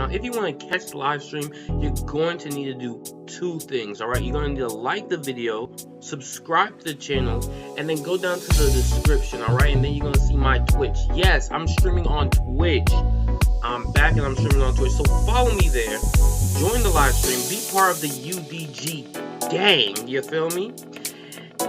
Now, if you want to catch the live stream, you're going to need to do two things, all right? You're going to need to like the video, subscribe to the channel, and then go down to the description, all right? And then you're going to see my Twitch. Yes, I'm streaming on Twitch. I'm back and I'm streaming on Twitch, so follow me there. Join the live stream. Be part of the UDG gang, you feel me?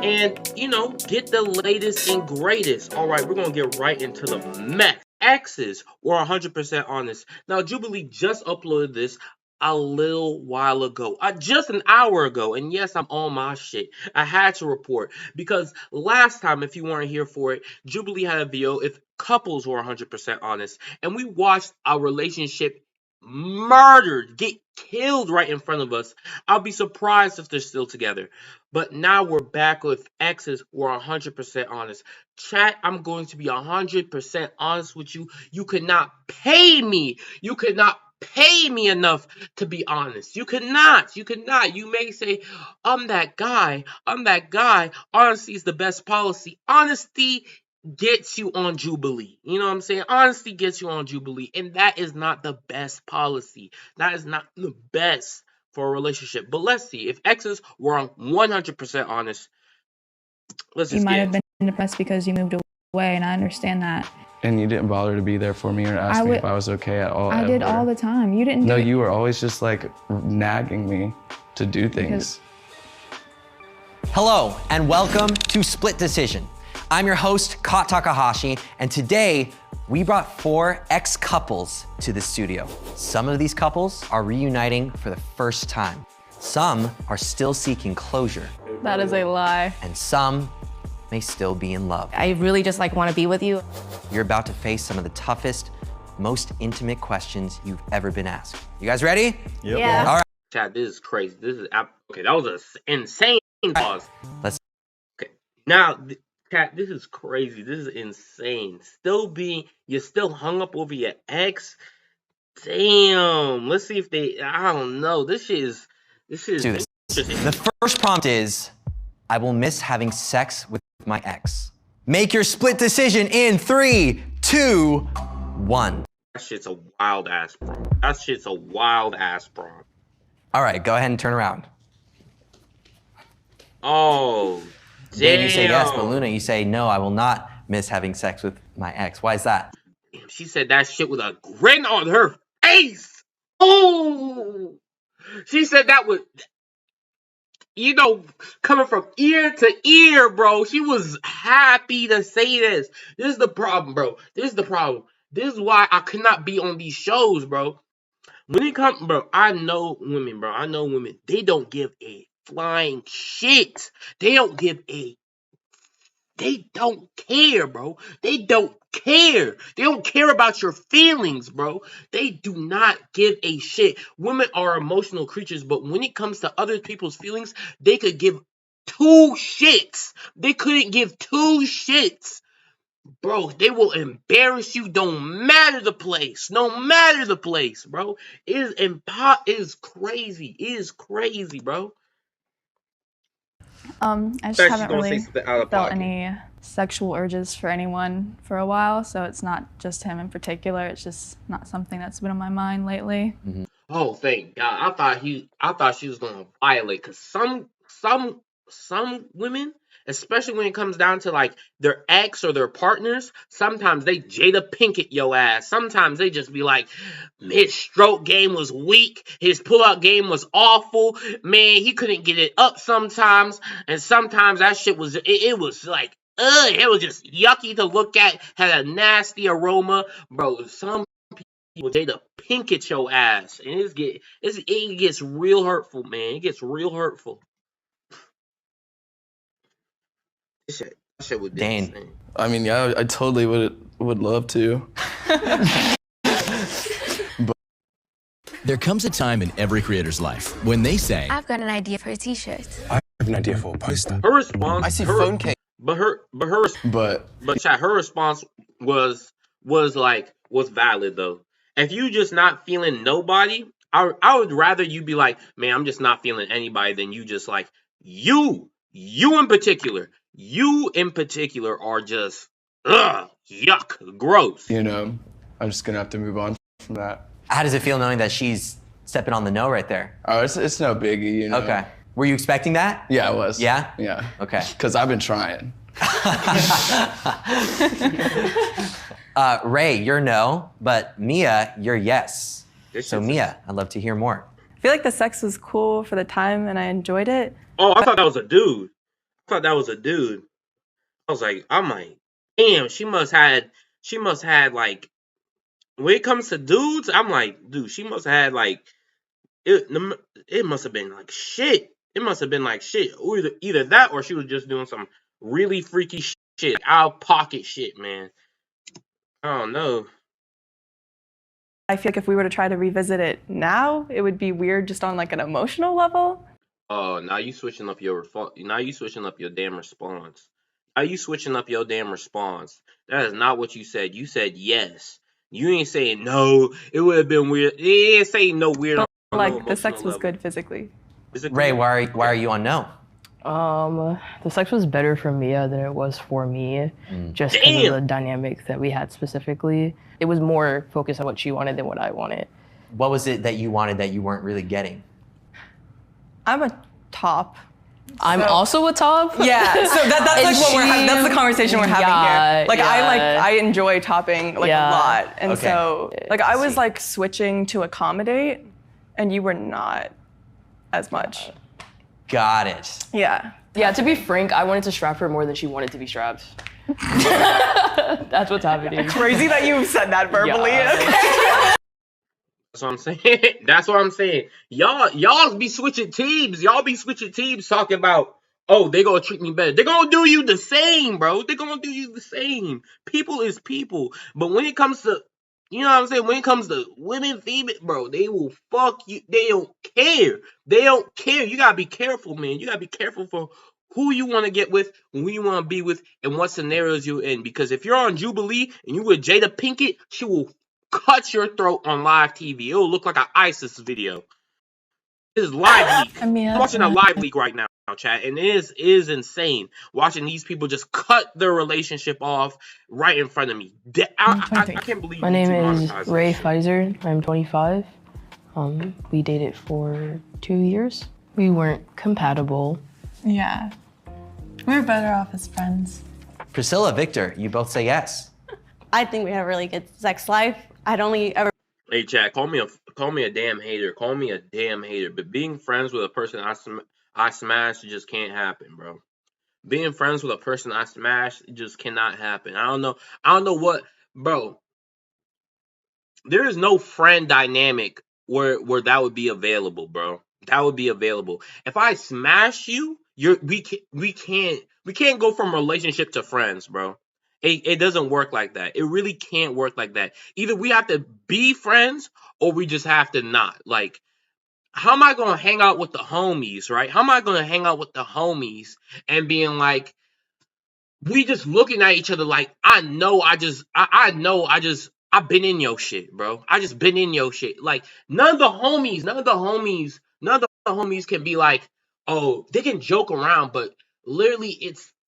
And, you know, get the latest and greatest. All right, we're going to get right into the mess. Exes were 100% honest. Now, Jubilee just uploaded this a little while ago. Just an hour ago. And yes, I'm on my shit. I had to report. Because last time, if you weren't here for it, Jubilee had a video if couples were 100% honest. And we watched our relationship murdered, get killed right in front of us. I'll be surprised if they're still together. But now we're back with exes who are 100% honest. Chat, I'm going to be 100% honest with you. You could not pay me. You could not pay me enough to be honest. You could not. You could not. You may say, I'm that guy. I'm that guy. Honesty is the best policy. Honesty gets you on Jubilee. You know what I'm saying? Honesty gets you on Jubilee. And that is not the best policy. That is not the best for a relationship. But let's see. If exes were 100% honest, let's just You might have been depressed because you moved away, and I understand that. And you didn't bother to be there for me or ask me if I was okay at all. I did all the time. You didn't do No, it. you were always just like nagging me to do things. Hello, and welcome to Split Decision. I'm your host, Kat Takahashi, and today we brought 4 ex-couples to the studio. Some of these couples are reuniting for the first time. Some are still seeking closure. That is a lie. And some may still be in love. I really just want to be with you. You're about to face some of the toughest, most intimate questions you've ever been asked. You guys ready? Yep. Yeah. All right. Chat, this is crazy. This is okay. That was an insane pause. Let's. Okay. Now, chat, this is crazy. This is insane. You're still hung up over your ex. Damn. Let's see if they. I don't know. This is. Do this. The first prompt is, I will miss having sex with my ex. Make your split decision in 3, 2, 1. That shit's a wild ass prompt. That shit's a wild ass prompt. All right, go ahead and turn around. Oh, damn. Dan, you say yes, but Luna, you say no, I will not miss having sex with my ex. Why is that? She said that shit with a grin on her face. Oh, she said that with, you know, coming from ear to ear, bro. She was happy to say this. This is the problem, bro. This is the problem. This is why I could not be on these shows, bro. When it comes, bro, I know women, bro. I know women. They don't give a flying shit. They don't care, bro. They don't care. They don't care about your feelings, bro. They do not give a shit. Women are emotional creatures, but when it comes to other people's feelings, they could give 2 shits. They couldn't give 2 shits. Bro, they will embarrass you. Don't matter the place. No matter the place, bro. It is crazy. It is crazy, bro. I just haven't really felt any sexual urges for anyone for a while, so it's not just him in particular. It's just not something that's been on my mind lately. Mm-hmm. Oh, thank God. I thought she was gonna violate, because some women, especially when it comes down to like their ex or their partners, sometimes they Jada Pinkett your ass. Sometimes they just be like, his stroke game was weak, his pull-out game was awful, man, he couldn't get it up sometimes, and sometimes that shit was, it was like, it was just yucky to look at, had a nasty aroma, bro. Some people Jada Pinkett your ass, and it gets real hurtful, man. It gets real hurtful. That shit would be Dane. insane. I mean, yeah, I totally would love to. There comes a time in every creator's life when they say, I've got an idea for a t-shirt. I have an idea for a poster. Her response, I see phone case. But chat, her response was valid though. If you just not feeling nobody, I would rather you be like, man, I'm just not feeling anybody, than you just like, you in particular are just yuck, gross. You know, I'm just gonna have to move on from that. How does it feel knowing that she's stepping on the no right there? Oh, it's no biggie, you know. Okay. Were you expecting that? Yeah, I was. Yeah? Yeah. Okay. Because I've been trying. Ray, you're no, but Mia, you're yes. So Mia, I'd love to hear more. I feel like the sex was cool for the time and I enjoyed it. Oh, I thought that was a dude. I was like, I'm like, damn, she must had like, when it comes to dudes, I'm like, dude, she must have had like, it must have been like shit. It must have been like shit. Either that or she was just doing some really freaky shit, out of pocket shit, man. I don't know. I feel like if we were to try to revisit it now, it would be weird just on like an emotional level. Oh, now you switching up your damn response. Now you switching up your damn response. That is not what you said. You said yes. You ain't saying no. It would have been weird. You ain't saying no weird. But, like the sex was good physically. Ray, why are you on no? The sex was better for Mia than it was for me, just because of the dynamic that we had specifically. It was more focused on what she wanted than what I wanted. What was it that you wanted that you weren't really getting? I'm a top. I'm also a top. Yeah, so that's like what that's the conversation we're having here. Like yeah. I enjoy topping like a lot, and Okay. so like I was like switching to accommodate, and you were not as much. Got it. Yeah. Yeah, to be frank, I wanted to strap her more than she wanted to be strapped. That's what's happening. Crazy that you said that verbally. Yeah. Okay. That's what I'm saying. That's what I'm saying. Y'all be switching teams. Y'all be switching teams talking about, oh, they gonna treat me better. They gonna do you the same, bro. They gonna do you the same. People is people. But when it comes to, you know what I'm saying? When it comes to women, female, bro, they will fuck you. They don't care. They don't care. You gotta be careful, man. You gotta be careful for who you want to get with, who you want to be with, and what scenarios you're in. Because if you're on Jubilee and you with Jada Pinkett, she will cut your throat on live TV. It'll look like an ISIS video. This is live leak. I'm watching a live leak right now, chat, and it is insane watching these people just cut their relationship off right in front of me. I can't believe. My name is Ray Pfizer. I'm 25. We dated for 2 years. We weren't compatible. Yeah. We were better off as friends. Priscilla, Victor, you both say yes. I think we had a really good sex life. I'd only ever. Hey, chat, call me a damn hater. Call me a damn hater. But being friends with a person I smash just can't happen, bro. Being friends with a person I smash just cannot happen. I don't know what, bro. There is no friend dynamic where that would be available, bro. That would be available. If I smash you, we can't go from relationship to friends, bro. It doesn't work like that. It really can't work like that. Either we have to be friends or we just have to not. Like, how am I gonna hang out with the homies, right? How am I gonna hang out with the homies and being like, we just looking at each other like, I've been in your shit, bro. I just been in your shit. Like, none of the homies can be like, oh, they can joke around, but literally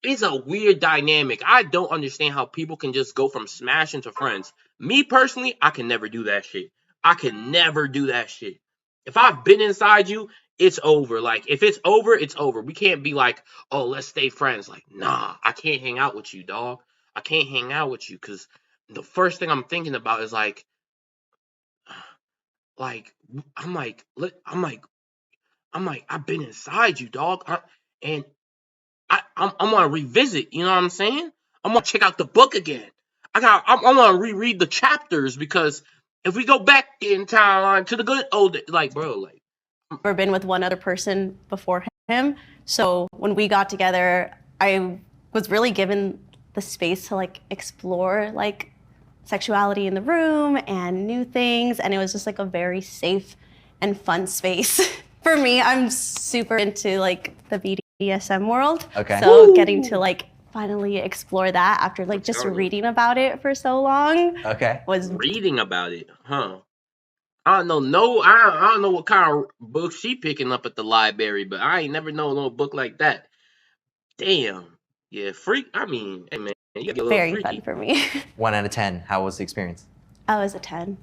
it's a weird dynamic. I don't understand how people can just go from smashing to friends. Me personally, I can never do that shit. I can never do that shit. If I've been inside you, it's over. Like, if it's over, it's over. We can't be like, oh, let's stay friends. Like, nah, I can't hang out with you, dog. I can't hang out with you because the first thing I'm thinking about is like I'm like, I've been inside you, dog, and I'm gonna revisit. You know what I'm saying? I'm gonna check out the book again. I'm gonna reread the chapters because if we go back in time to the good old, like, bro, like, Never been with one other person before him. So when we got together, I was really given the space to like explore like sexuality in the room and new things. And it was just like a very safe and fun space. For me, I'm super into like the BDSM world. Okay. So getting to like finally explore that after like just reading about it for so long. Okay. Was reading about it, huh? I don't know. I don't know what kind of book she picking up at the library, but I ain't never known no book like that. Damn. Yeah, freak. I mean, hey man, you get a little very freaky. fun for me. 1 out of 10. How was the experience? I was a 10.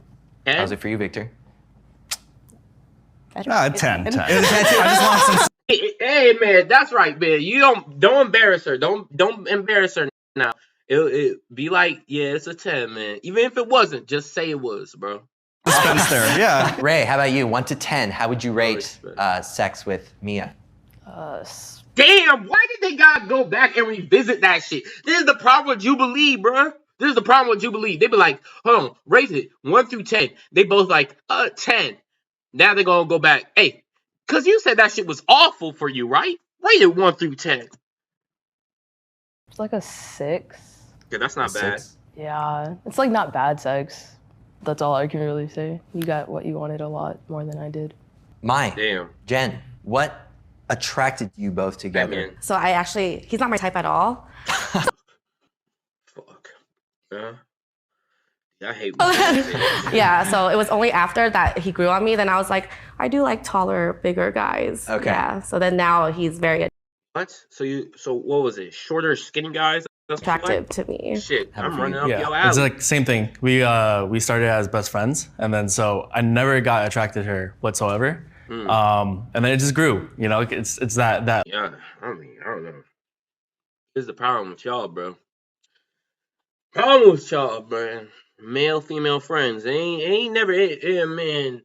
10? How's it for you, Victor? 10. 10. I just want some. Hey man, that's right, man. You don't embarrass her. Don't embarrass her now. It be like, yeah, it's a 10, man. Even if it wasn't, just say it was, bro. Suspense there, yeah. Ray, how about you? 1 to 10, how would you rate sex with Mia? Damn, why did they gotta go back and revisit that shit? This is the problem with Jubilee, bro. This is the problem with Jubilee. They be like, hold on, rate it 1 through 10. They both like, 10. Now they're gonna go back. Hey, cause you said that shit was awful for you, right? Rate it 1 through 10. It's like a 6. Yeah, that's not bad. 6? Yeah, it's like not bad sex. That's all I can really say. You got what you wanted a lot more than I did. Damn. Jen, what attracted you both together? So he's not my type at all. Fuck. I hate when people say that. Yeah, so it was only after that he grew on me, then I was like, I do like taller, bigger guys. Okay. Yeah, so then now he's very What? So what was it? Shorter, skinny guys? That's attractive to me. Shit, I'm running up your Yeah, alley. it's like same thing. We started as best friends, and then so I never got attracted to her whatsoever. And then it just grew. You know, it's that. Yeah, I don't know. This is the problem with y'all, bro. Problem with y'all, bro. Male, female friends. Ain't never, man.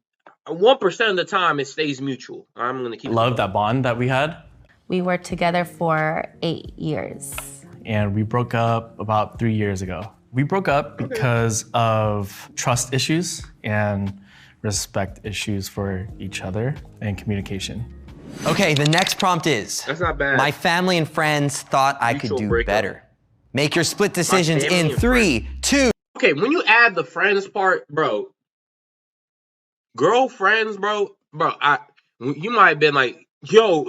1% of the time it stays mutual. I'm gonna keep. Love that bond that we had. We were together for 8 years. And we broke up about 3 years ago. We broke up because of trust issues and respect issues for each other and communication. Okay, the next prompt is, That's not bad. my family and friends thought I could Mutual do breakup. better. Make your split decisions family in and 3, 2. Okay, when you add the friends part, bro, girlfriends, bro, you might have been like, yo,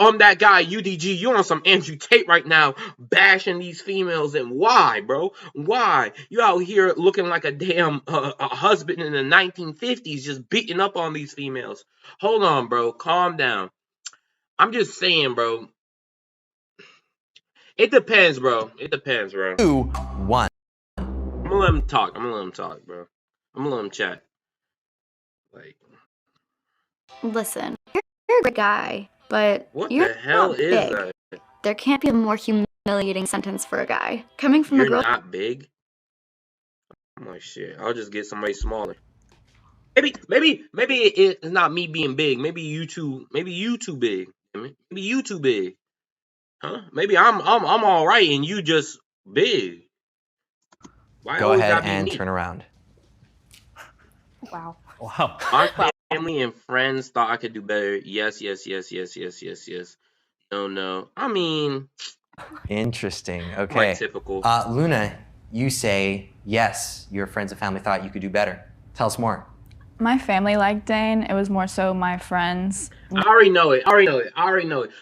I'm that guy, UDG, you on some Andrew Tate right now, bashing these females, and why, bro? Why? You out here looking like a damn a husband in the 1950s, just beating up on these females. Hold on, bro, calm down. I'm just saying, bro. It depends, bro. It depends, bro. 2, 1. I'm gonna let him talk. Bro. I'm gonna let him chat. Like, listen, you're a great guy, but what you're the hell not is big. that? There can't be a more humiliating sentence for a guy. Coming from a You're girl. not big. I'm like, shit. I'll just get somebody smaller. Maybe it's not me being big. Maybe you too big. Maybe you too big. Huh? Maybe I'm all right and you just big. Why Go always ahead gotta be and me? turn around. Wow. Wow. My family and friends thought I could do better. Yes. No. I mean, Interesting. quite Okay. typical. Luna, you say yes, your friends and family thought you could do better. Tell us more. My family liked Dane. It was more so my friends. I already know it.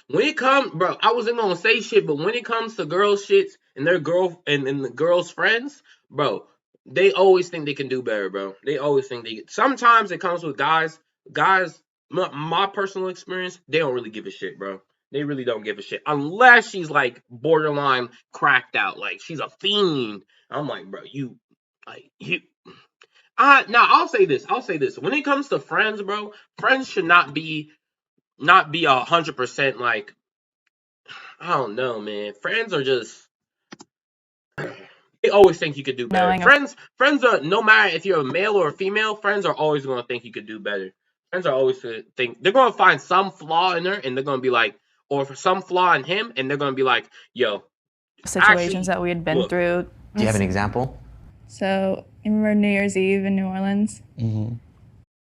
When it comes, bro, I wasn't gonna say shit, but when it comes to girls' shits and their girl and the girls' friends, bro, they always think they can do better, bro. They always think they. Sometimes it comes with guys. Guys, my personal experience, they don't really give a shit, bro. They really don't give a shit unless she's like borderline cracked out, like she's a fiend. I'm like, bro, you. Now I'll say this. When it comes to friends, bro, friends should not be 100% like, I don't know, man. Friends are just, they always think you could do better. Friends are, no matter if you're a male or a female, friends are always gonna think you could do better. Friends are always gonna think they're gonna find some flaw in her, and they're gonna be like, or for some flaw in him, and they're gonna be like, yo. Situations that we had been through. Do you have an example? So, you remember New Year's Eve in New Orleans? Mm-hmm.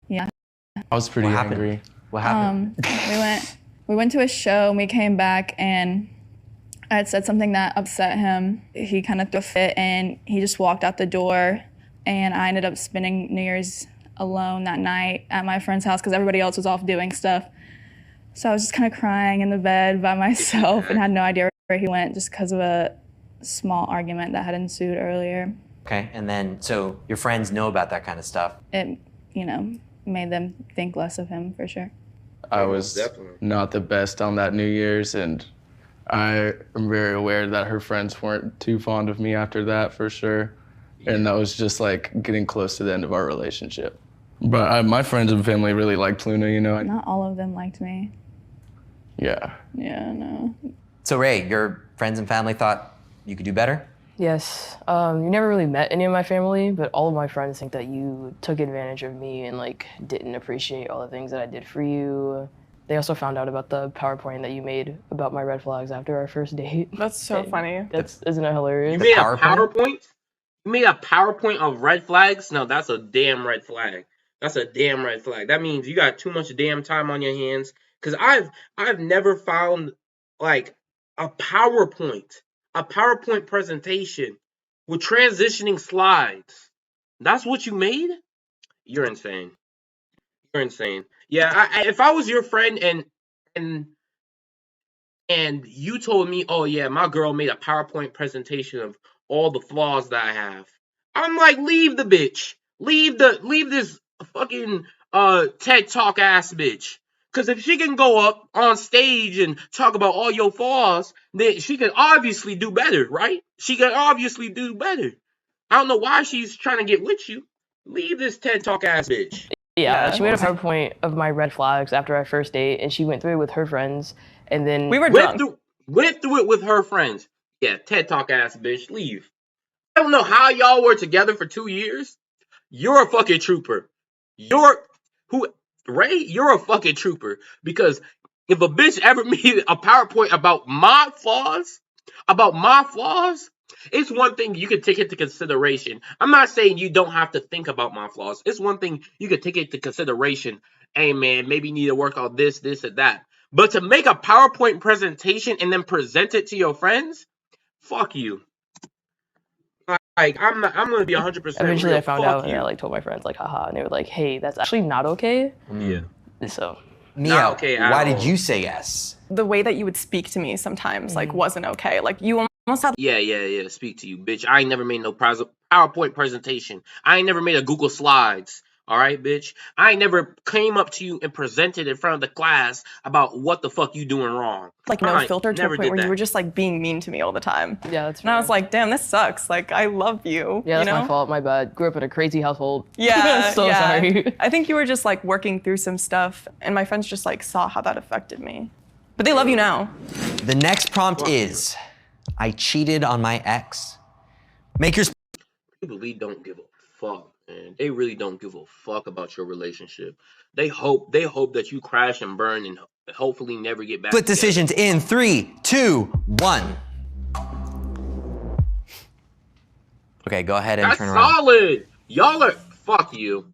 Yeah. I was pretty angry. What happened? We went to a show and we came back and I had said something that upset him. He kind of threw a fit and he just walked out the door, and I ended up spending New Year's alone that night at my friend's house because everybody else was off doing stuff. So I was just kind of crying in the bed by myself and had no idea where he went just because of a small argument that had ensued earlier. Okay, and then, so your friends know about that kind of stuff. It, made them think less of him for sure. I was not the best on that New Year's, and I am very aware that her friends weren't too fond of me after that, for sure. And that was just like getting close to the end of our relationship. But my friends and family really liked Luna, you know. Not all of them liked me. Yeah. Yeah, no. So Ray, your friends and family thought you could do better? Yes. You never really met any of my family, but all of my friends think that you took advantage of me and like didn't appreciate all the things that I did for you. They also found out about the PowerPoint that you made about my red flags after our first date. That's so funny. Isn't it hilarious? You made a PowerPoint? You made a PowerPoint of red flags? No, that's a damn red flag. That's a damn red flag. That means you got too much damn time on your hands. Cause I've never found like a PowerPoint presentation with transitioning slides. That's what you made? You're insane. You're insane. Yeah, if I was your friend and you told me, oh yeah, my girl made a PowerPoint presentation of all the flaws that I have, I'm like, leave the bitch. Leave this fucking TED Talk ass bitch. Cause if she can go up on stage and talk about all your flaws, then she can obviously do better, right? She can obviously do better. I don't know why she's trying to get with you. Leave this TED Talk ass bitch. Yeah, she made a PowerPoint of my red flags after our first date, and she went through it with her friends, and then we were went through it with her friends. Yeah, TED Talk ass bitch, leave. I don't know how y'all were together for 2 years. You're a fucking trooper. Ray, you're a fucking trooper. Because if a bitch ever made a PowerPoint about my flaws, it's one thing you can take into consideration. I'm not saying you don't have to think about my flaws. It's one thing you can take into consideration. Hey man, maybe you need to work on this, and that. But to make a PowerPoint presentation and then present it to your friends, fuck you. Like I'm gonna be 100%. Eventually, real. I found out, and I like told my friends like, haha, and they were like, hey, that's actually not okay. Yeah. So, Mia, okay why did you say yes? The way that you would speak to me sometimes like wasn't okay. Like you almost had. Yeah. Speak to you, bitch. I ain't never made no PowerPoint presentation. I ain't never made a Google Slides. All right, bitch. I ain't never came up to you and presented in front of the class about what the fuck you doing wrong. Like no filter to a point where you were just like being mean to me all the time. Yeah, that's. And I was like, damn, this sucks. Like I love you. Yeah, that's you know? my fault. My bad. Grew up in a crazy household. Yeah. So sorry. I think you were just like working through some stuff, and my friends just like saw how that affected me. But they love you now. The next prompt is, I cheated on my ex. Make your. People really don't give a fuck, man. They really don't give a fuck about your relationship. They hope that you crash and burn and hopefully never get back. Split decisions in 3, 2, 1. Okay, go ahead and That's turn around. solid. Y'all are fuck you.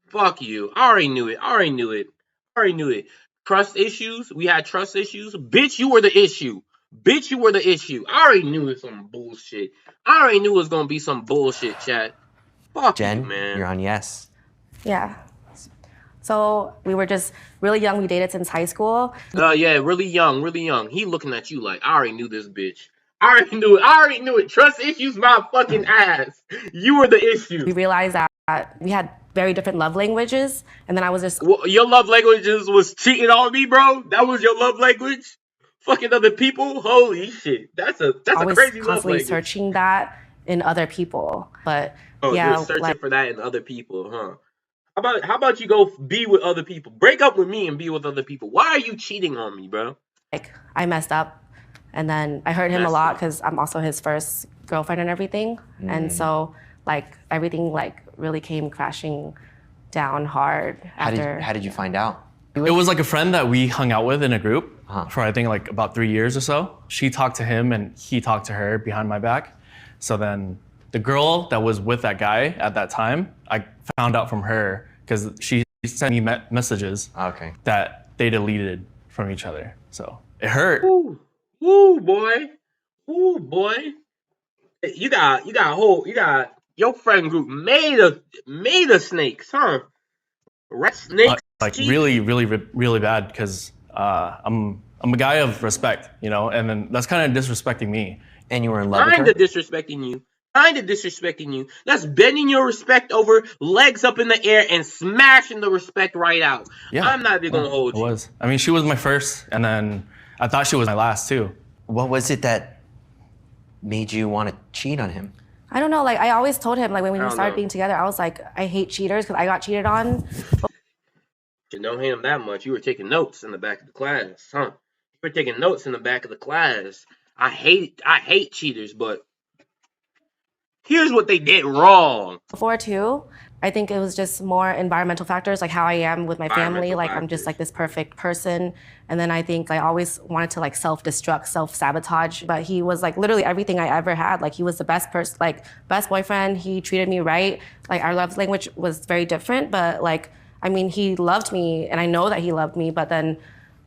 Fuck you. I already knew it. Trust issues. We had trust issues. Bitch, you were the issue. I already knew it was some bullshit. I already knew it was gonna be some bullshit, chat. Fuck Jen, you, man. you're on yes. Yeah. So we were just really young. We dated since high school. Yeah, really young. He looking at you like, I already knew this bitch. I already knew it. Trust issues, my fucking ass. You were the issue. We realized that we had very different love languages, and then I was just. Well, your love languages was cheating on me, bro. That was your love language. Fucking other people. Holy shit. That's a crazy love language. Constantly searching that in other people, but yeah, you're searching for that in other people, huh? How about you go be with other people? Break up with me and be with other people. Why are you cheating on me, bro? Like I messed up, and then I hurt him a lot because I'm also his first girlfriend and everything, and so like everything like really came crashing down hard after. How did you find out? It was like a friend that we hung out with in a group for I think like about 3 years or so. She talked to him and he talked to her behind my back. So then the girl that was with that guy at that time, I found out from her because she sent me messages that they deleted from each other. So it hurt. Ooh, boy. You got your friend group made of snakes, huh? Red snakes. Like really bad because I'm a guy of respect, you know, and then that's kind of disrespecting me. And you were in love with her? Kind of disrespecting you. That's bending your respect over, legs up in the air, and smashing the respect right out. Yeah, I'm not even gonna hold you. It was. I mean, she was my first, and then I thought she was my last too. What was it that made you want to cheat on him? I don't know. Like I always told him, like when we I don't started know. being together, I was like, I hate cheaters because I got cheated on. You don't hate him that much. You were taking notes in the back of the class, huh? You were taking notes in the back of the class. I hate cheaters, but here's what they did wrong. Before too, I think it was just more environmental factors, like how I am with my family. Like I'm just like this perfect person. And then I think I always wanted to like self-destruct, self-sabotage. But he was like literally everything I ever had. Like he was the best person, like best boyfriend. He treated me right. Like our love language was very different, but like, I mean, he loved me and I know that he loved me, but then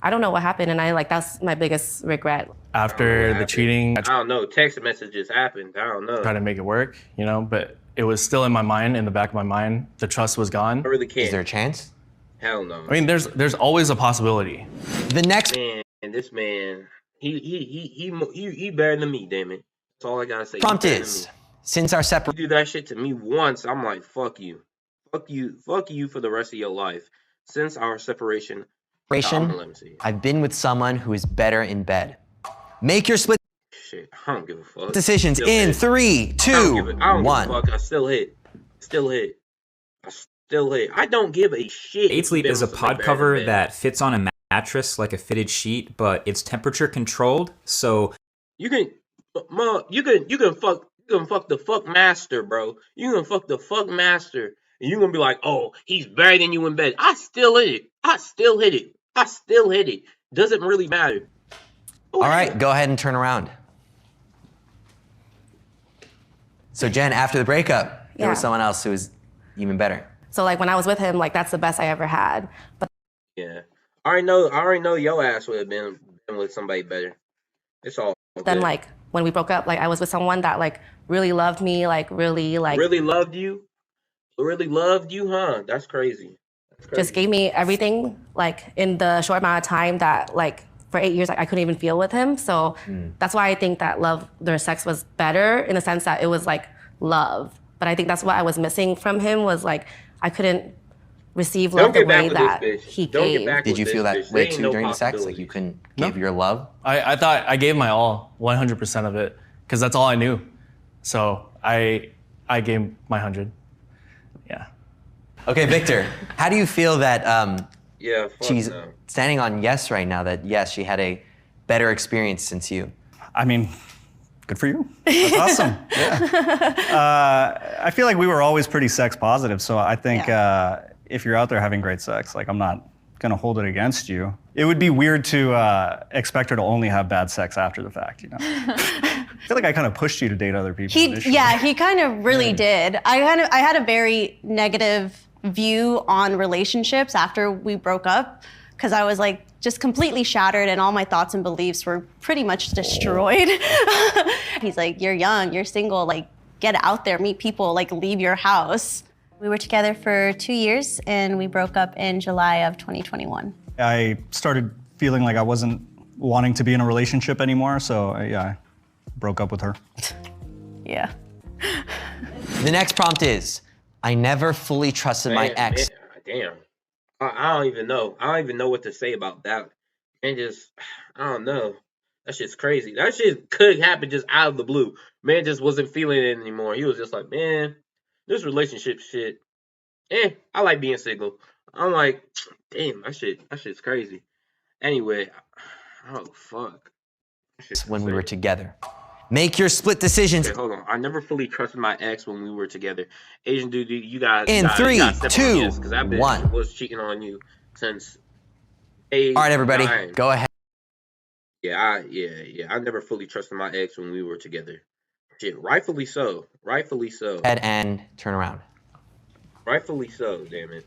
I don't know what happened. And I like, that's my biggest regret. After the cheating, I don't know. Text messages happened. I don't know. try to make it work, you know, but it was still in my mind, in the back of my mind. The trust was gone. I really can't. Is there a chance? Hell no. I mean, there's always a possibility. The next Man, this man, he better than me, damn it. That's all I gotta say. prompt is, since our You separation, do that shit to me once, I'm like, fuck you. Fuck you for the rest of your life. Since our separation, let me see. I've been with someone who is better in bed. Make your split Shit, I don't give a fuck. decisions Still in hit. 3, 2, I don't give 1. a fuck. I still hit. Still hit. I still hit. I don't give a shit. Sleep is a pod cover that fits on a mattress like a fitted sheet, but it's temperature controlled, so You can fuck the fuck master, bro. You can fuck the fuck master, and you gonna be like, oh, he's better than you in bed. I still hit it. I still hit it. I still hit it. Doesn't really matter. All right, go ahead and turn around. So Jen, after the breakup, there was Yeah. someone else who was even better. So like when I was with him, like that's the best I ever had. But Yeah, I already know your ass would have been with somebody better. It's all then good. like when we broke up, like I was with someone that like really loved me, like really like really loved you, huh? That's crazy. just gave me everything like in the short amount of time that like for 8 years I couldn't even feel with him. So that's why I think that their sex was better in the sense that it was like love. But I think that's what I was missing from him was like I couldn't receive love the way that he gave. Did you feel that way too during the sex? Like you couldn't give your love? I thought I gave my all, 100% of it, because that's all I knew. So I gave my 100. Yeah. Okay, Victor, how do you feel that Yeah, fuck she's no. standing on yes right now, that yes, she had a better experience since you? I mean, good for you. That's awesome. Yeah. I feel like we were always pretty sex positive, so I think if you're out there having great sex, like I'm not gonna hold it against you. It would be weird to expect her to only have bad sex after the fact, you know? I feel like I kind of pushed you to date other people initially. He kind of really did. I had a very negative view on relationships after we broke up because I was like just completely shattered and all my thoughts and beliefs were pretty much destroyed. He's like, you're young, you're single, like get out there, meet people, like leave your house. We were together for 2 years and we broke up in July of 2021. I started feeling like I wasn't wanting to be in a relationship anymore, so I broke up with her. Yeah. The next prompt is, I never fully trusted my ex. Damn. I don't even know. I don't even know what to say about that. And just, I don't know. That shit's crazy. That shit could happen just out of the blue. Man just wasn't feeling it anymore. He was just like, man, this relationship shit, I like being single. I'm like, damn, that shit's crazy. Anyway, oh, fuck. When we were together. Make your split decisions. Okay, hold on. I never fully trusted my ex when we were together. Asian dude, you guys. In 3, 2, because that bitch 1. was cheating on you since. All right, everybody, 9. go ahead. Yeah. I never fully trusted my ex when we were together. Shit, rightfully so. Rightfully so. Head and turn around. Rightfully so. Damn it.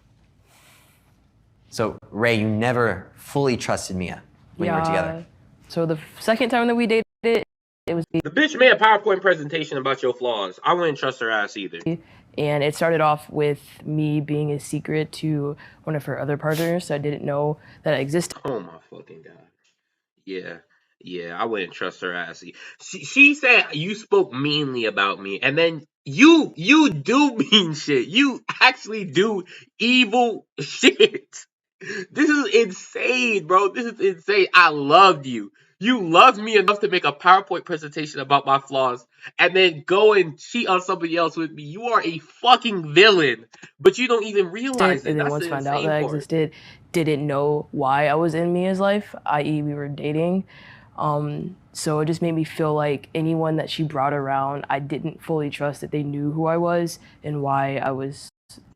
So Ray, you never fully trusted Mia when you were together. So the second time that we dated, it was The bitch made a PowerPoint presentation about your flaws. I wouldn't trust her ass either. and it started off with me being a secret to one of her other partners, so I didn't know that I existed. Oh my fucking god. Yeah, I wouldn't trust her ass. She said you spoke meanly about me, and then you do mean shit. You actually do evil shit. This is insane, bro. This is insane. I loved you. You love me enough to make a PowerPoint presentation about my flaws and then go and cheat on somebody else with me. You are a fucking villain, but you don't even realize it. And then That's once the found out insane that I part. existed, didn't know why I was in Mia's life, i.e. we were dating. So it just made me feel like anyone that she brought around, I didn't fully trust that they knew who I was and why I was.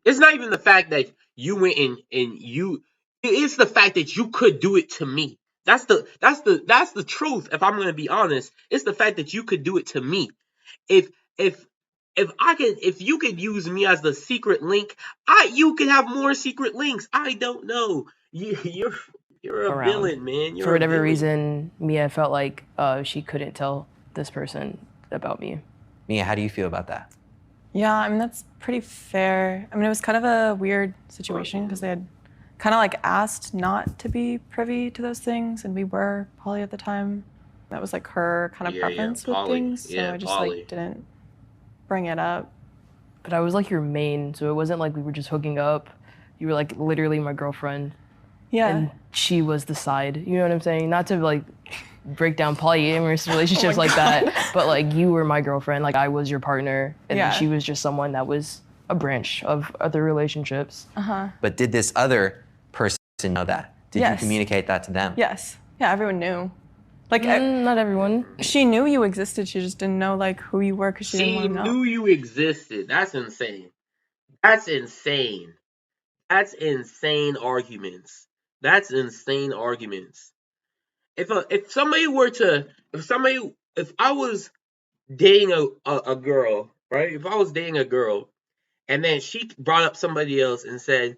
It's not even the fact that you went and it's the fact that you could do it to me. That's the truth. If I'm gonna be honest, it's the fact that you could do it to me. If if if you could use me as the secret link, you could have more secret links. I don't know. You're a Around. villain, man. You're For whatever a villain. reason, Mia felt like she couldn't tell this person about me. Mia, how do you feel about that? Yeah, I mean, that's pretty fair. I mean, it was kind of a weird situation because they had kind of like asked not to be privy to those things, and we were poly at the time. That was like her kind of preference with things, so I just like didn't bring it up. But I was like your main, so it wasn't like we were just hooking up. You were like literally my girlfriend. Yeah. And she was the side. You know what I'm saying? Not to like break down polyamorous relationships like that, but like you were my girlfriend, like I was your partner, and then she was just someone that was a branch of other relationships. But did this other person know that? Did you communicate that to them? Yes. Yeah, everyone knew. Like not everyone. She knew you existed. She just didn't know like who you were because she didn't want to know. She knew you existed. That's insane. That's insane. That's insane arguments. That's insane arguments. If I was dating a girl, right? If I was dating a girl, and then she brought up somebody else and said,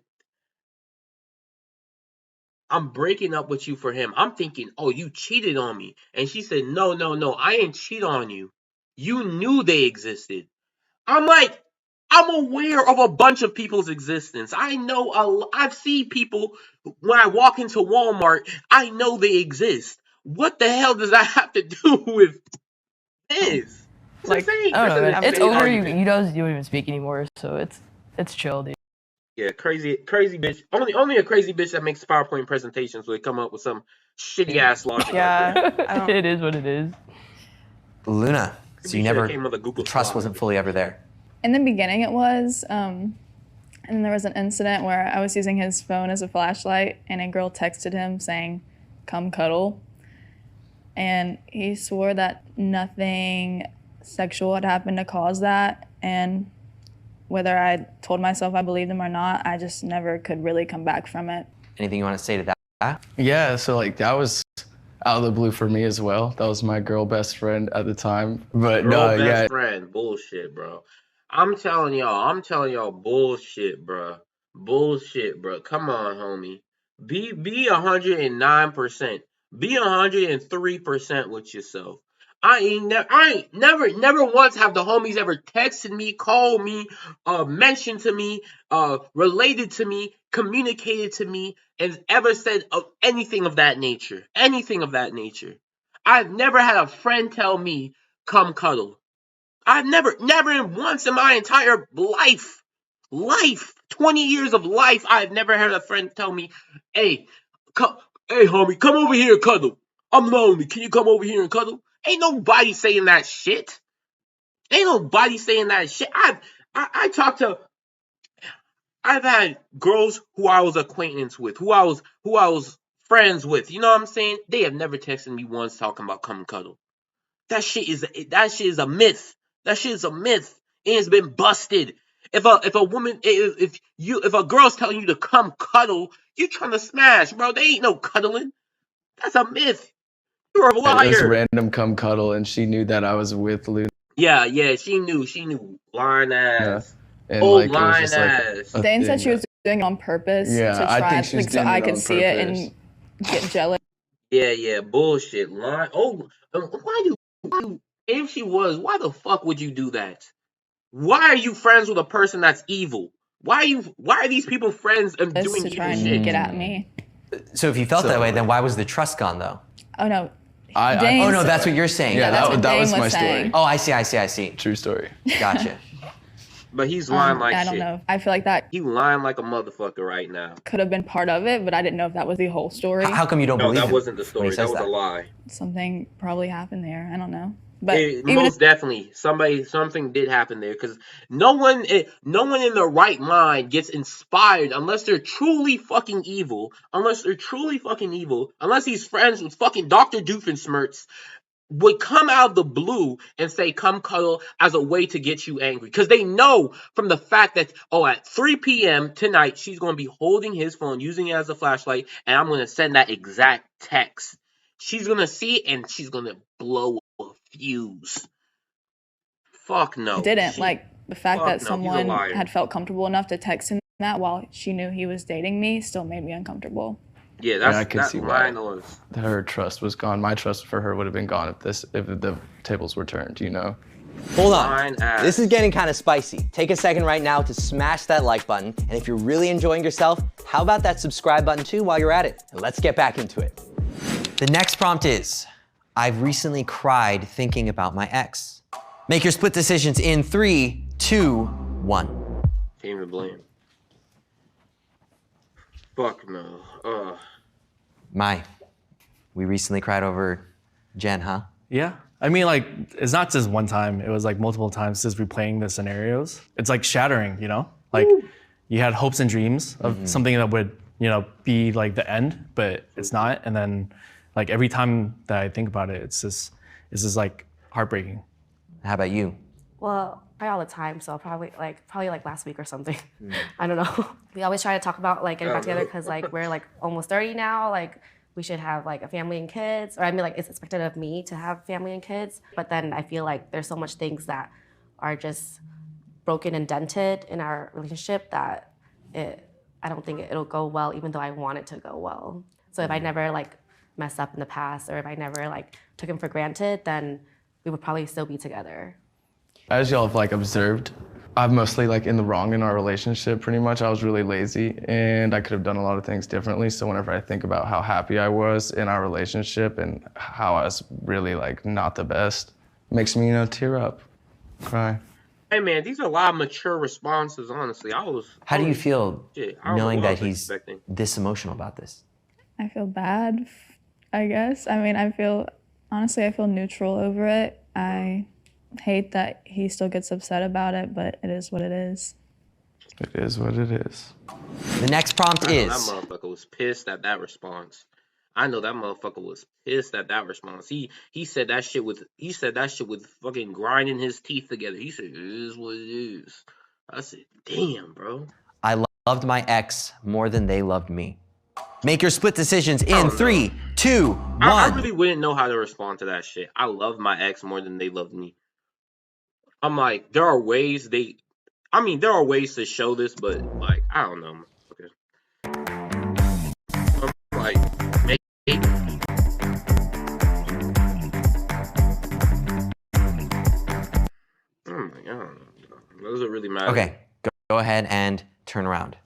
I'm breaking up with you for him. I'm thinking, oh, you cheated on me. And she said, no, I ain't cheat on you. You knew they existed. I'm like, I'm aware of a bunch of people's existence. I've seen people when I walk into Walmart, I know they exist. What the hell does that have to do with this? It's like, insane. I don't know, man. It's over. You Argument. don't even speak anymore, so it's chill, dude. Yeah, crazy bitch. Only a crazy bitch that makes PowerPoint presentations would come up with some shitty ass logic. Yeah, it is what it is. Luna, so you never, the trust wasn't fully ever there. In the beginning it was, and there was an incident where I was using his phone as a flashlight and a girl texted him saying, come cuddle. And he swore that nothing sexual had happened to cause that. And whether I told myself I believed him or not, I just never could really come back from it. Anything you want to say to that? Yeah, so like that was out of the blue for me as well. That was my girl best friend at the time. But Girl best friend, bullshit, bro. I'm telling y'all, bullshit, bro. Bullshit, bro. Come on, homie. Be 109%. Be 103% with yourself. I ain't never once have the homies ever texted me, called me, mentioned to me, related to me, communicated to me, and ever said anything of that nature. Anything of that nature. I've never had a friend tell me, come cuddle. I've never once in my entire life, 20 years of life, I've never heard a friend tell me, hey, hey homie, come over here and cuddle. I'm lonely. Can you come over here and cuddle? Ain't nobody saying that shit. Ain't nobody saying that shit. I've had girls who I was acquaintance with, who I was friends with. You know what I'm saying? They have never texted me once talking about come cuddle. That shit is a myth. That shit is a myth. And it's been busted. If a girl's telling you to come cuddle, you trying to smash, bro. They ain't no cuddling. That's a myth. You're a liar. It was random come cuddle, and she knew that I was with Luna. Yeah, she knew. Lying ass. Yeah. Old lying ass. Dane said she was doing it on purpose to try, I think she was so doing I it could on see it purpose. and get jealous. Yeah, bullshit. Lying. Oh, why if she was, why the fuck would you do that? Why are you friends with a person that's evil? Why are these people friends and doing to try evil shit? and get at me. So if you felt that way, then why was the trust gone though? Oh no. Oh no, that's what you're saying. Yeah, that's what that Dane was my saying. story. Oh, I see. True story. Gotcha. But he's lying like I shit. don't know. I feel like that He lying like a motherfucker right now. could have been part of it, but I didn't know if that was the whole story. How come you don't No, believe that him wasn't the when story. he That says was a lie. Something probably happened there. I don't know. But Most definitely, something did happen there because no one in their right mind gets inspired unless they're truly fucking evil. Unless he's friends with fucking Dr. Doofenshmirtz, would come out of the blue and say, "Come cuddle," as a way to get you angry, because they know from the fact that at 3 p.m. tonight she's going to be holding his phone, using it as a flashlight, and I'm going to send that exact text. She's going to see it and she's going to blow a fuse. Fuck no. didn't. Like, the fact Fuck that no, someone he's a liar. had felt comfortable enough to text him that while she knew he was dating me still made me uncomfortable. Yeah, I could that's see lying why noise. her trust was gone. My trust for her would have been gone if the tables were turned, you know? Hold Fine on. ass. This is getting kind of spicy. Take a second right now to smash that like button. And if you're really enjoying yourself, how about that subscribe button too while you're at it? And let's get back into it. The next prompt is, I've recently cried thinking about my ex. Make your split decisions in 3, 2, 1. Can't even blame. Fuck no. We recently cried over Jen, huh? Yeah. I mean, like, it's not just one time. It was like multiple times just replaying the scenarios. It's like shattering, you know? Like, you had hopes and dreams of something that would, be like the end, but it's not. And then, like, every time that I think about it, it's just like heartbreaking. How about you? Well, I all the time, so probably like last week or something. I don't know. We always try to talk about like getting back together because like we're like almost 30 now. Like we should have like a family and kids, or I mean like it's expected of me to have family and kids. But then I feel like there's so much things that are just broken and dented in our relationship that I don't think it'll go well, even though I want it to go well. So if I never like messed up in the past, or if I never like took him for granted, then we would probably still be together. As y'all have like observed, I'm mostly like in the wrong in our relationship pretty much. I was really lazy and I could have done a lot of things differently. So whenever I think about how happy I was in our relationship and how I was really like not the best, it makes me, tear up, cry. Hey man, these are a lot of mature responses, honestly. How do you feel knowing that he's expecting. this emotional about this? I feel bad, I guess. I mean, I feel neutral over it. I hate that he still gets upset about it, but it is what it is. It is what it is. The next prompt is... That motherfucker was pissed at that response. I know that motherfucker was pissed at that response. He said that shit with fucking grinding his teeth together. He said, "It is what it is." I said, "Damn, bro." I loved my ex more than they loved me. Make your split decisions in 3, 2, 1. I really wouldn't know how to respond to that shit. I love my ex more than they loved me. I'm like, there are ways to show this, but like, I don't know. Okay. I'm like, maybe. I'm like, I don't know. Does it really matter? Okay, go ahead and turn around.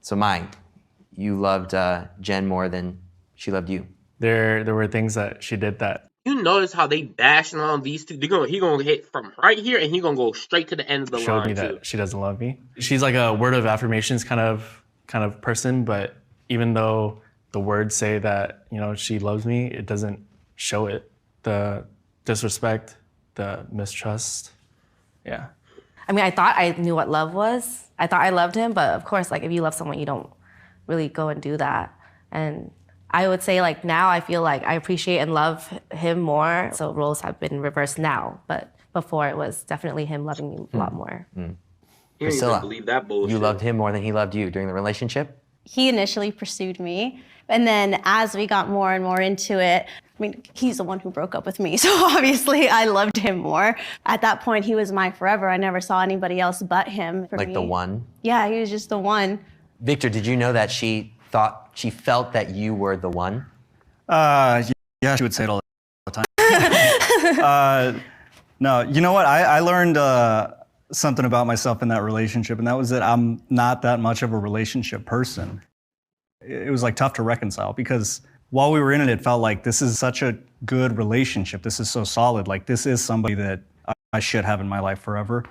So you loved Jen more than she loved you. There were things that she did that. You notice how they bashing on these two? He gonna hit from right here, and he gonna go straight to the end of the Showed line me that too. she doesn't love me. She's like a word of affirmations kind of person, but even though the words say that she loves me, it doesn't show it. The disrespect, the mistrust, yeah. I mean, I thought I knew what love was. I thought I loved him, but of course, like if you love someone, you don't really go and do that. And I would say like now I feel like I appreciate and love him more. So roles have been reversed now, but before it was definitely him loving me a lot more. Priscilla, believe that bullshit. You loved him more than he loved you during the relationship? He initially pursued me, and then as we got more and more into it, I mean, he's the one who broke up with me, so obviously I loved him more. At that point, he was my forever. I never saw anybody else but him. Like the one? Yeah, he was just the one. Victor, did you know that she felt that you were the one? Yeah, she would say it all the time. No, you know what? I learned something about myself in that relationship, and that was that I'm not that much of a relationship person. It was like tough to reconcile because while we were in it, it felt like this is such a good relationship. This is so solid. Like, this is somebody that I should have in my life forever.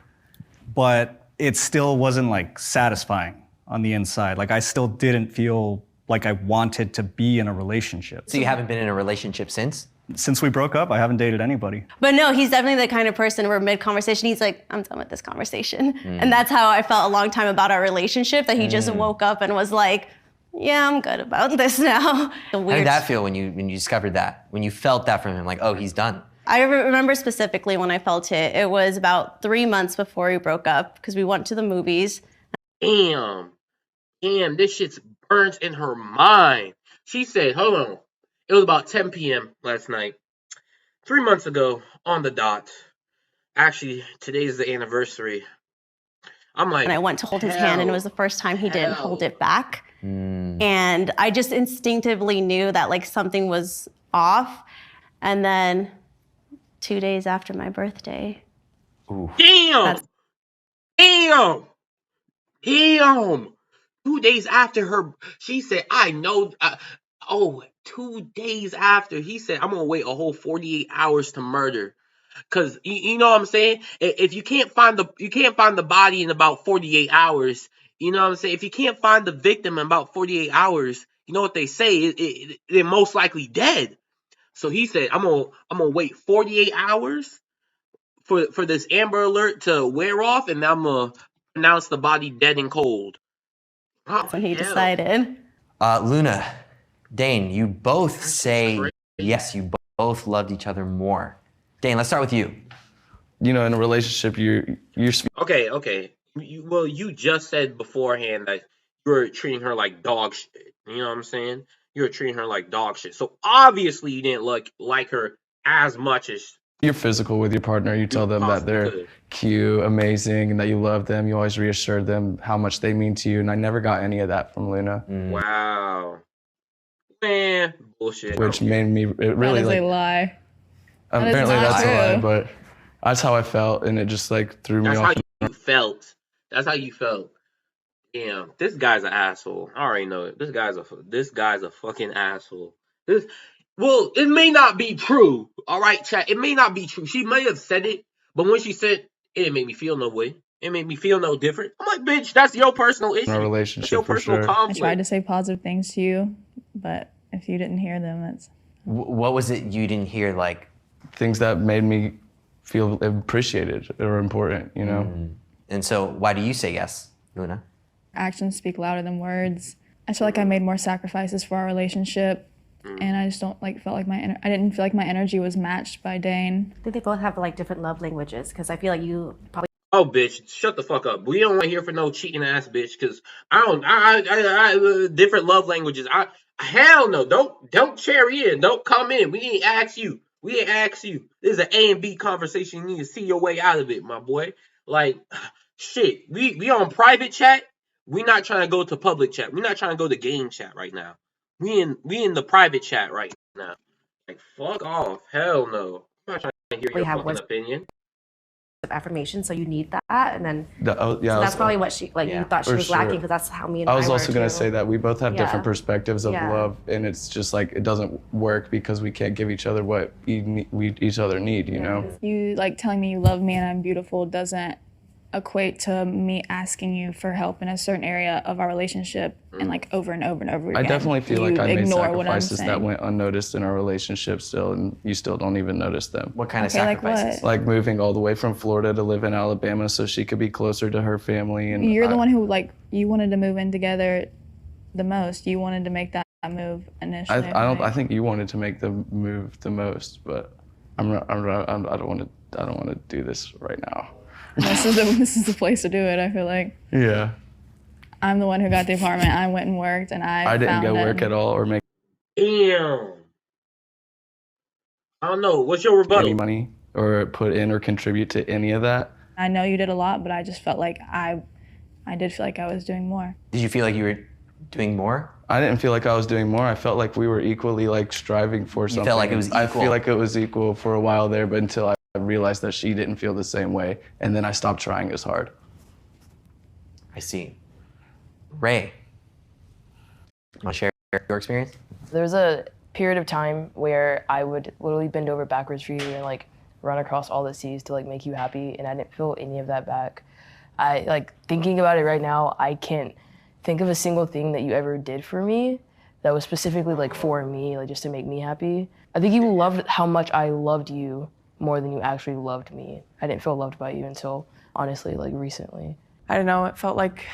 But it still wasn't like satisfying on the inside. Like, I still didn't feel like I wanted to be in a relationship. So you haven't been in a relationship since? Since we broke up, I haven't dated anybody. But no, he's definitely the kind of person where mid-conversation, he's like, I'm done with this conversation. And that's how I felt a long time about our relationship, that he just woke up and was like, yeah, I'm good about this now. How did that feel when you discovered that? When you felt that from him, like, oh, he's done? I remember specifically when I felt it. It was about 3 months before we broke up, because we went to the movies. Damn, this shit's burnt in her mind. She said, hold on. It was about 10 p.m. last night. 3 months ago, on the dot. Actually, today is the anniversary. I'm like, and I went to hold his hand, and it was the first time he didn't hold it back. And I just instinctively knew that like something was off. And then 2 days after my birthday. Ooh. Damn! 2 days after her, she said, I know. 2 days after, he said, I'm gonna wait a whole 48 hours to murder. Cause you know what I'm saying? If you can't find the body in about 48 hours, you know what I'm saying? If you can't find the victim in about 48 hours, you know what they say? They're most likely dead. So he said, I'm gonna wait 48 hours for this Amber Alert to wear off, and I'm gonna pronounce the body dead and cold. That's when he decided. Luna, Dane, you both say yes, you both loved each other more. Dane, let's start with you. You know, in a relationship, you're Okay. You just said beforehand that you were treating her like dog shit. You know what I'm saying? You were treating her like dog shit. So obviously you didn't like her as much as you're physical with your partner. You tell them that they're cute, amazing, and that you love them. You always reassure them how much they mean to you. And I never got any of that from Luna. Wow. Man, bullshit. Which made me really that is a lie. Apparently that's true. a lie, but that's how I felt, and it just like threw me off. That's how you felt. Damn, this guy's an asshole. I already know it. This guy's a fucking asshole. Well, it may not be true. All right, chat. It may not be true. She may have said it, but when she said it didn't make me feel no way. It made me feel no different. I'm like, bitch, that's your personal issue. Our relationship, that's your personal conflict. I tried to say positive things to you, but if you didn't hear them, it's. What was it you didn't hear? Like things that made me feel appreciated or important, you know. And so, why do you say yes, Luna? Actions speak louder than words. I feel like I made more sacrifices for our relationship, and I just don't felt like I didn't feel like my energy was matched by Dane. I think they both have like different love languages, because I feel like you probably. Oh, bitch, shut the fuck up. We don't want to hear from no cheating ass bitch, because I different love languages. Hell no, don't cherry in, don't come in. We ain't ask you. This is an A and B conversation. You need to see your way out of it, my boy. Like, shit, we on private chat. We not trying to go to public chat. We not trying to go to game chat right now. We in the private chat right now. Like, fuck off. Hell no. I'm not trying to hear your fucking opinion. Affirmation, so you need that, and then so that's probably what she you thought she was lacking, because that's how me and I was were also going to too. say that we both have different perspectives of love, and it's just like it doesn't work because we can't give each other what we each other need, you know. You telling me you love me and I'm beautiful doesn't equate to me asking you for help in a certain area of our relationship and over and over and over again. I definitely feel like I made ignore what I'm sacrifices that saying. went unnoticed in our relationship still, and you still don't even notice them. What kind of sacrifices? Like moving all the way from Florida to live in Alabama so she could be closer to her family. And you're the one who you wanted to move in together the most. You wanted to make that move initially. I think you wanted to make the move the most, but I don't want to do this right now. This is the place to do it, I feel like. Yeah. I'm the one who got the apartment. I went and worked, and I didn't go work at all or make Damn. I don't know. What's your rebuttal? any money or put in or contribute to any of that. I know you did a lot, but I just felt like I did feel like I was doing more. Did you feel like you were doing more? I didn't feel like I was doing more. I felt like we were equally striving for something. You felt like it was equal? I feel like it was equal for a while there, but until I realized that she didn't feel the same way, and then I stopped trying as hard. I see. Ray, want to share your experience? There's a period of time where I would literally bend over backwards for you and like run across all the seas to like make you happy, and I didn't feel any of that back. I like thinking about it right now, I can't think of a single thing that you ever did for me that was specifically like for me, like just to make me happy. I think you loved how much I loved you more than you actually loved me. I didn't feel loved by you until honestly like recently. I don't know, it felt like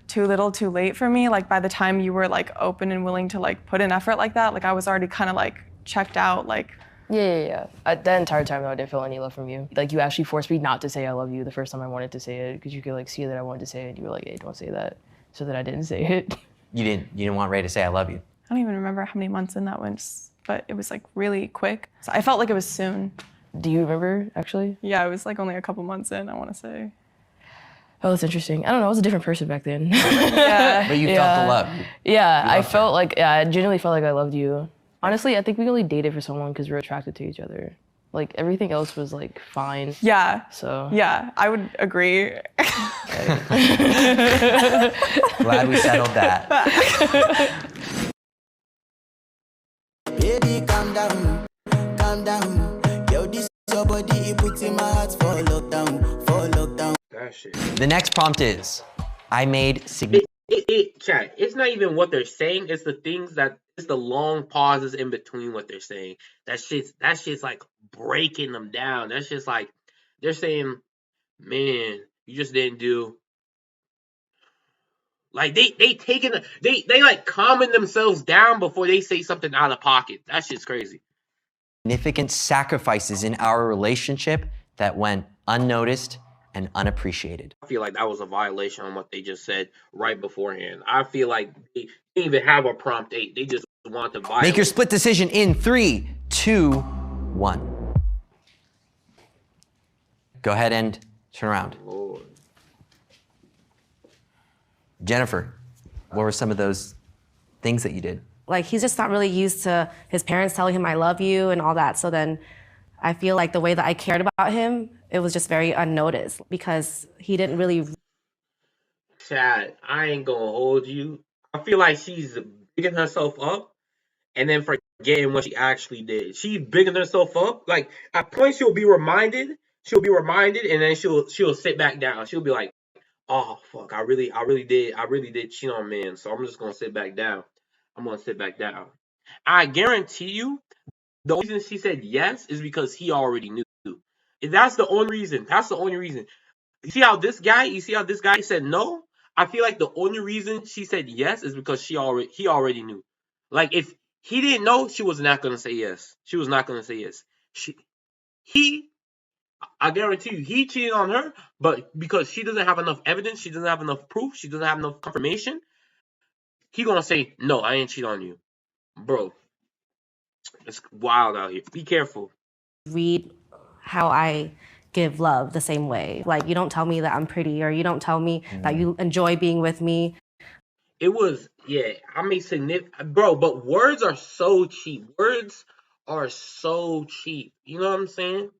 too little too late for me. Like by the time you were like open and willing to like put in effort like that, like I was already kind of like checked out. Like Yeah. The entire time though, I didn't feel any love from you. Like you actually forced me not to say I love you the first time I wanted to say it, because you could like see that I wanted to say it. You were like, hey, don't say that. So that I didn't say it. You didn't want Ray to say I love you. I don't even remember how many months in that went, but it was like really quick. So I felt like it was soon. Do you remember actually? Yeah, it was like only a couple months in, I want to say. Oh, that's interesting. I don't know, I was a different person back then. Yeah. But you felt the love. Yeah, I felt like, I genuinely felt like I loved you. Honestly, I think we only dated for so long because we were attracted to each other. Like everything else was like fine. Yeah. So. Yeah, I would agree. Glad we settled that. Baby, calm down, calm down. Yo, this your body, it puts in my heart for lockdown, for lockdown. That shit. The next prompt is, I made Chat, it's not even what they're saying, it's the things that, it's the long pauses in between what they're saying. That shit's like breaking them down. That's just like, they're saying, man, you just didn't do. Like they like calming themselves down before they say something out of pocket. That shit's crazy. significant sacrifices in our relationship that went unnoticed and unappreciated. I feel like that was a violation on what they just said right beforehand. I feel like they didn't even have a prompt 8. They just want to violate. Make your split decision in 3, 2, 1. Go ahead and turn around. Lord. Jennifer, what were some of those things that you did? Like, he's just not really used to his parents telling him I love you and all that. So then I feel like the way that I cared about him, it was just very unnoticed because he didn't really. Chad, I ain't gonna hold you. I feel like she's bigging herself up and then forgetting what she actually did. She's bigging herself up. Like, at points she'll be reminded, and then she'll sit back down. She'll be like, oh fuck, I really did cheat on man, so I'm just gonna sit back down. I guarantee you, the only reason she said yes is because he already knew. That's the only reason. You see how this guy said no? I feel like the only reason she said yes is because he already knew. Like, if he didn't know, she was not gonna say yes. I guarantee you, he cheated on her, but because she doesn't have enough evidence, she doesn't have enough proof, she doesn't have enough confirmation, he gonna say, no, I ain't cheat on you. Bro, it's wild out here. Be careful. Read how I give love the same way. Like, you don't tell me that I'm pretty, or you don't tell me that you enjoy being with me. It was, yeah, I mean, significant, bro, but words are so cheap. You know what I'm saying?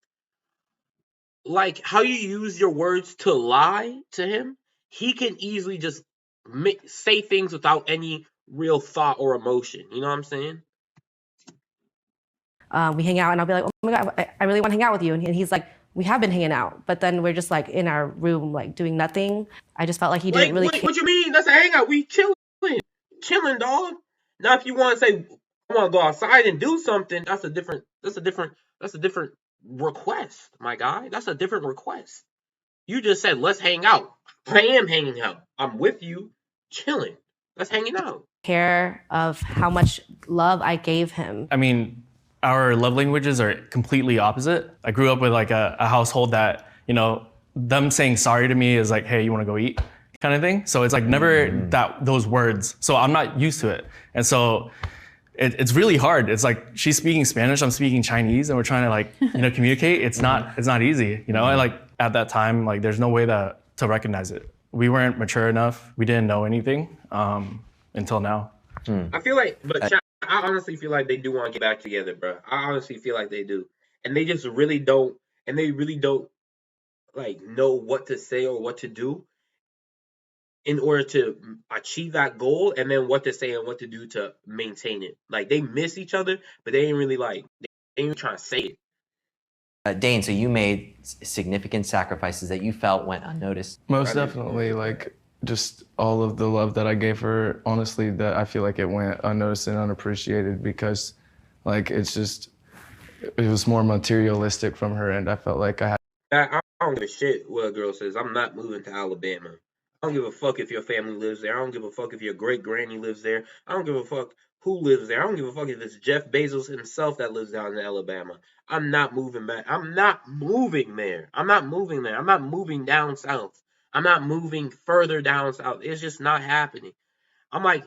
Like, how you use your words to lie to him, he can easily just say things without any real thought or emotion. You know what I'm saying? We hang out and I'll be like, oh my God, I really want to hang out with you. And he's like, we have been hanging out, but then we're just like in our room, like doing nothing. I just felt like he didn't really care. What you mean? That's a hangout. We chilling, dog. Now, if you want to say, I want to go outside and do something, that's a different request, my guy. That's a different request. You just said, let's hang out. I am hanging out. I'm with you, chilling. Let's hanging out. Care of how much love I gave him. I mean, our love languages are completely opposite. I grew up with like a household that, you know, them saying sorry to me is like, hey, you want to go eat kind of thing. So it's like never those words. So I'm not used to it. And so it's really hard. It's like she's speaking Spanish, I'm speaking Chinese, and we're trying to like, you know, communicate. It's not easy, you know? And like at that time, like there's no way to recognize it. We weren't mature enough. We didn't know anything until now. I feel like, I honestly feel like they do want to get back together, bro. I honestly feel like they do. And they just really don't, like know what to say or what to do. in order to achieve that goal, and then what to say and what to do to maintain it. Like they miss each other, but they ain't really trying to say it. Dane, so you made significant sacrifices that you felt went unnoticed. Most definitely, like just all of the love that I gave her, honestly, that I feel like it went unnoticed and unappreciated because like it was more materialistic from her end. I felt like I had. I don't give a shit what a girl says. I'm not moving to Alabama. I don't give a fuck if your family lives there. I don't give a fuck if your great granny lives there. I don't give a fuck who lives there. I don't give a fuck if it's Jeff Bezos himself that lives down in Alabama. I'm not moving back. I'm not moving there. I'm not moving there. I'm not moving down south. I'm not moving further down south. It's just not happening. I'm like,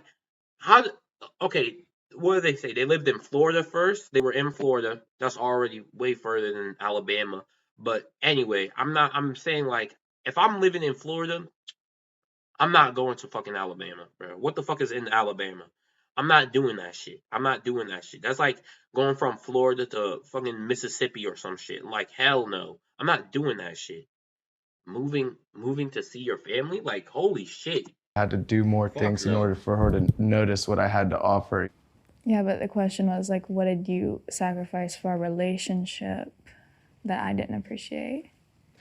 okay, what do they say? They lived in Florida first. They were in Florida. That's already way further than Alabama. But anyway, I'm saying like, if I'm living in Florida, I'm not going to fucking Alabama, bro. What the fuck is in Alabama? I'm not doing that shit. I'm not doing that shit. That's like going from Florida to fucking Mississippi or some shit. Like, hell no. I'm not doing that shit. Moving to see your family? Like, holy shit. I had to do more things in order for her to notice what I had to offer. Yeah, but the question was like, what did you sacrifice for our relationship that I didn't appreciate?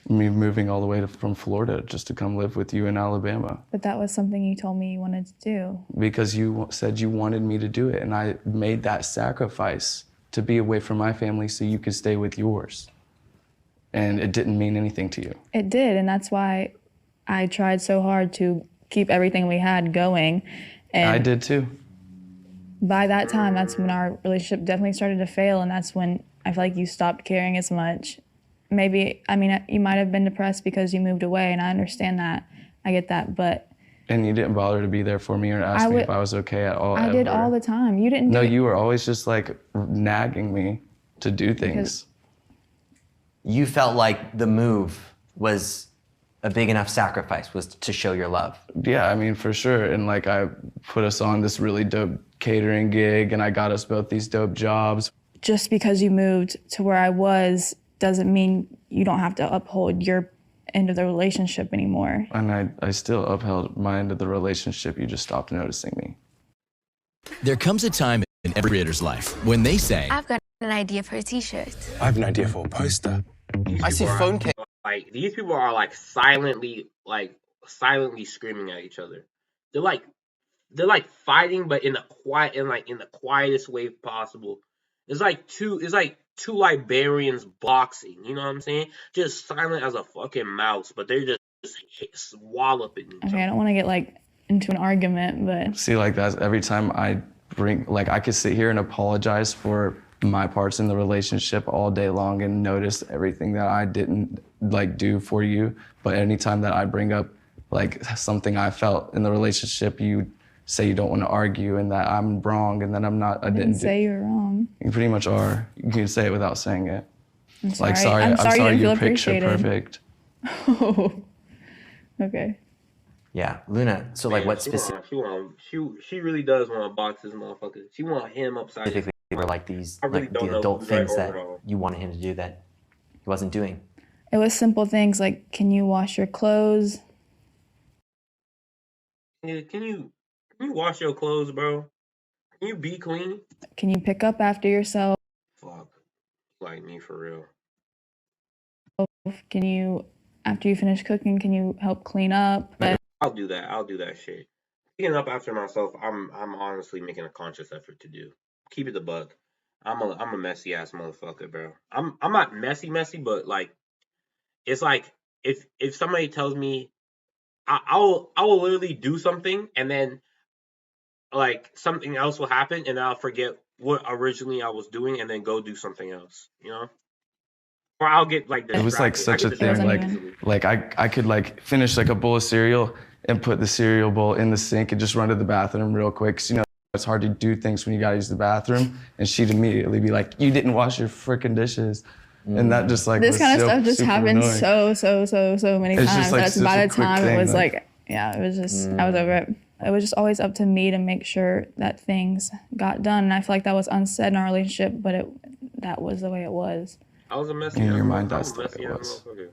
Me moving all the way from Florida just to come live with you in Alabama. But that was something you told me you wanted to do. Because you said you wanted me to do it, and I made that sacrifice to be away from my family so you could stay with yours. And it didn't mean anything to you. It did, and that's why I tried so hard to keep everything we had going. And I did too. By that time, that's when our relationship definitely started to fail, and that's when I feel like you stopped caring as much. Maybe, I mean, you might have been depressed because you moved away, and I understand that. I get that, but... And you didn't bother to be there for me or ask me if I was okay at all. I did all the time. You didn't No, you were always just like nagging me to do things. You felt like the move was a big enough sacrifice, was to show your love. Yeah, I mean, for sure. And like I put us on this really dope catering gig, and I got us both these dope jobs. Just because you moved to where I was doesn't mean you don't have to uphold your end of the relationship anymore. And I still upheld my end of the relationship. You just stopped noticing me. There comes a time in every creator's life when they say, I've got an idea for a t-shirt. I have an idea for a poster. I see phone cam. Like, these people are like silently screaming at each other. They're like fighting, but in the quietest way possible. It's like two librarians boxing. You know what I'm saying? Just silent as a fucking mouse, but they're just walloping each other. Okay, I don't want to get like into an argument, but See, like that's every time I I could sit here and apologize for my parts in the relationship all day long and notice everything that I didn't like do for you. But anytime that I bring up like something I felt in the relationship, you say you don't want to argue and that I'm wrong and that I didn't say you're wrong. You pretty much are. You can say it without saying it. I'm sorry. Like, sorry, I'm sorry you you're feel picture appreciated. perfect. Oh, okay. Yeah, Luna. So like, what She really does want to box this motherfucker. She want him upside. specifically were like these I really like don't the know adult who's right things or that wrong. you wanted him to do that he wasn't doing? It was simple things like, can you wash your clothes? Yeah, can you wash your clothes, bro? Can you be clean? Can you pick up after yourself? Fuck, like me for real. Can you, after you finish cooking, can you help clean up? But I'll do that shit. Picking up after myself, I'm honestly making a conscious effort to do. Keep it the buck. I'm a messy ass motherfucker, bro. I'm not messy, but like, it's like if somebody tells me I will literally do something and then like something else will happen and I'll forget what originally I was doing and then go do something else, you know? Or I'll get like distracted. It was like such a thing. Like I could like finish like a bowl of cereal and put the cereal bowl in the sink and just run to the bathroom real quick. 'Cause, you know, it's hard to do things when you gotta use the bathroom. And she'd immediately be like, "You didn't wash your freaking dishes." And that just like this kind of so, stuff just super happened annoying. so many It's times. just, like, That's such by a the quick time thing, it was like- like, yeah, it was just, I was over it. It was just always up to me to make sure that things got done. And I feel like that was unsaid in our relationship, but that was the way it was. I was a messy In your ass mind, motherfucker. that's the way it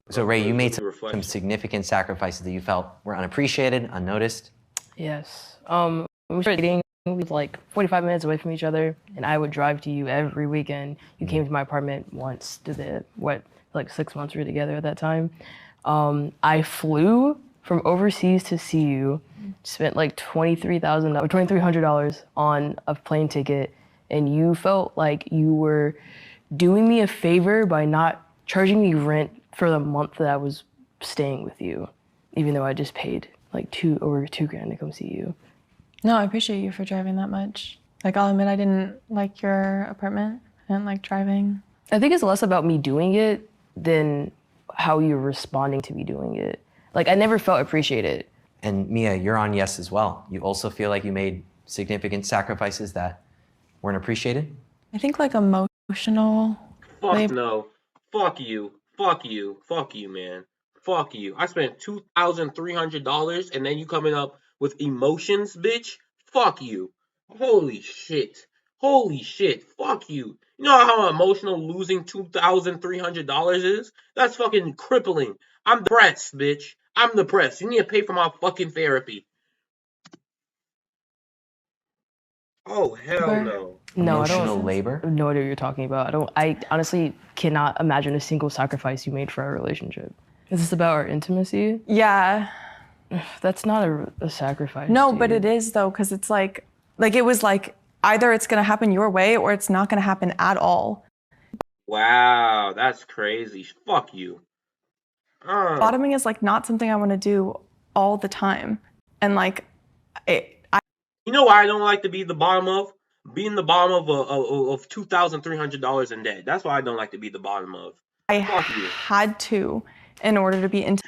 was. So Ray, you made The some reflection. significant sacrifices that you felt were unappreciated, unnoticed. Yes. When we started dating, we were like 45 minutes away from each other, and I would drive to you every weekend. You came to my apartment once like 6 months we were together at that time. I flew from overseas to see you, spent like $2,300 on a plane ticket, and you felt like you were doing me a favor by not charging me rent for the month that I was staying with you, even though I just paid like over $2,000 to come see you. No, I appreciate you for driving that much. Like, I'll admit I didn't like your apartment. I didn't like driving. I think it's less about me doing it than how you're responding to me doing it. Like, I never felt appreciated. And Mia, you're on yes as well. You also feel like you made significant sacrifices that weren't appreciated? I think like emotional. Fuck no. Fuck you. Fuck you. Fuck you, man. Fuck you. I spent $2,300 and then you coming up with emotions, bitch? Fuck you. Holy shit. Holy shit. Fuck you. You know how emotional losing $2,300 is? That's fucking crippling. I'm depressed, bitch. I'm depressed. You need to pay for my fucking therapy. Oh, hell no. No, Emotional labor? I have no idea what you're talking about. I honestly cannot imagine a single sacrifice you made for our relationship. Is this about our intimacy? Yeah. That's not a sacrifice. No, but it is though, because it's like it was like either it's gonna happen your way or it's not gonna happen at all. Wow, that's crazy. Fuck you. Bottoming is like not something I want to do all the time, and like you know why I don't like to be the bottom of? Being the bottom of $2,300 in debt. That's why I don't like to be the bottom of. I had to in order to be into.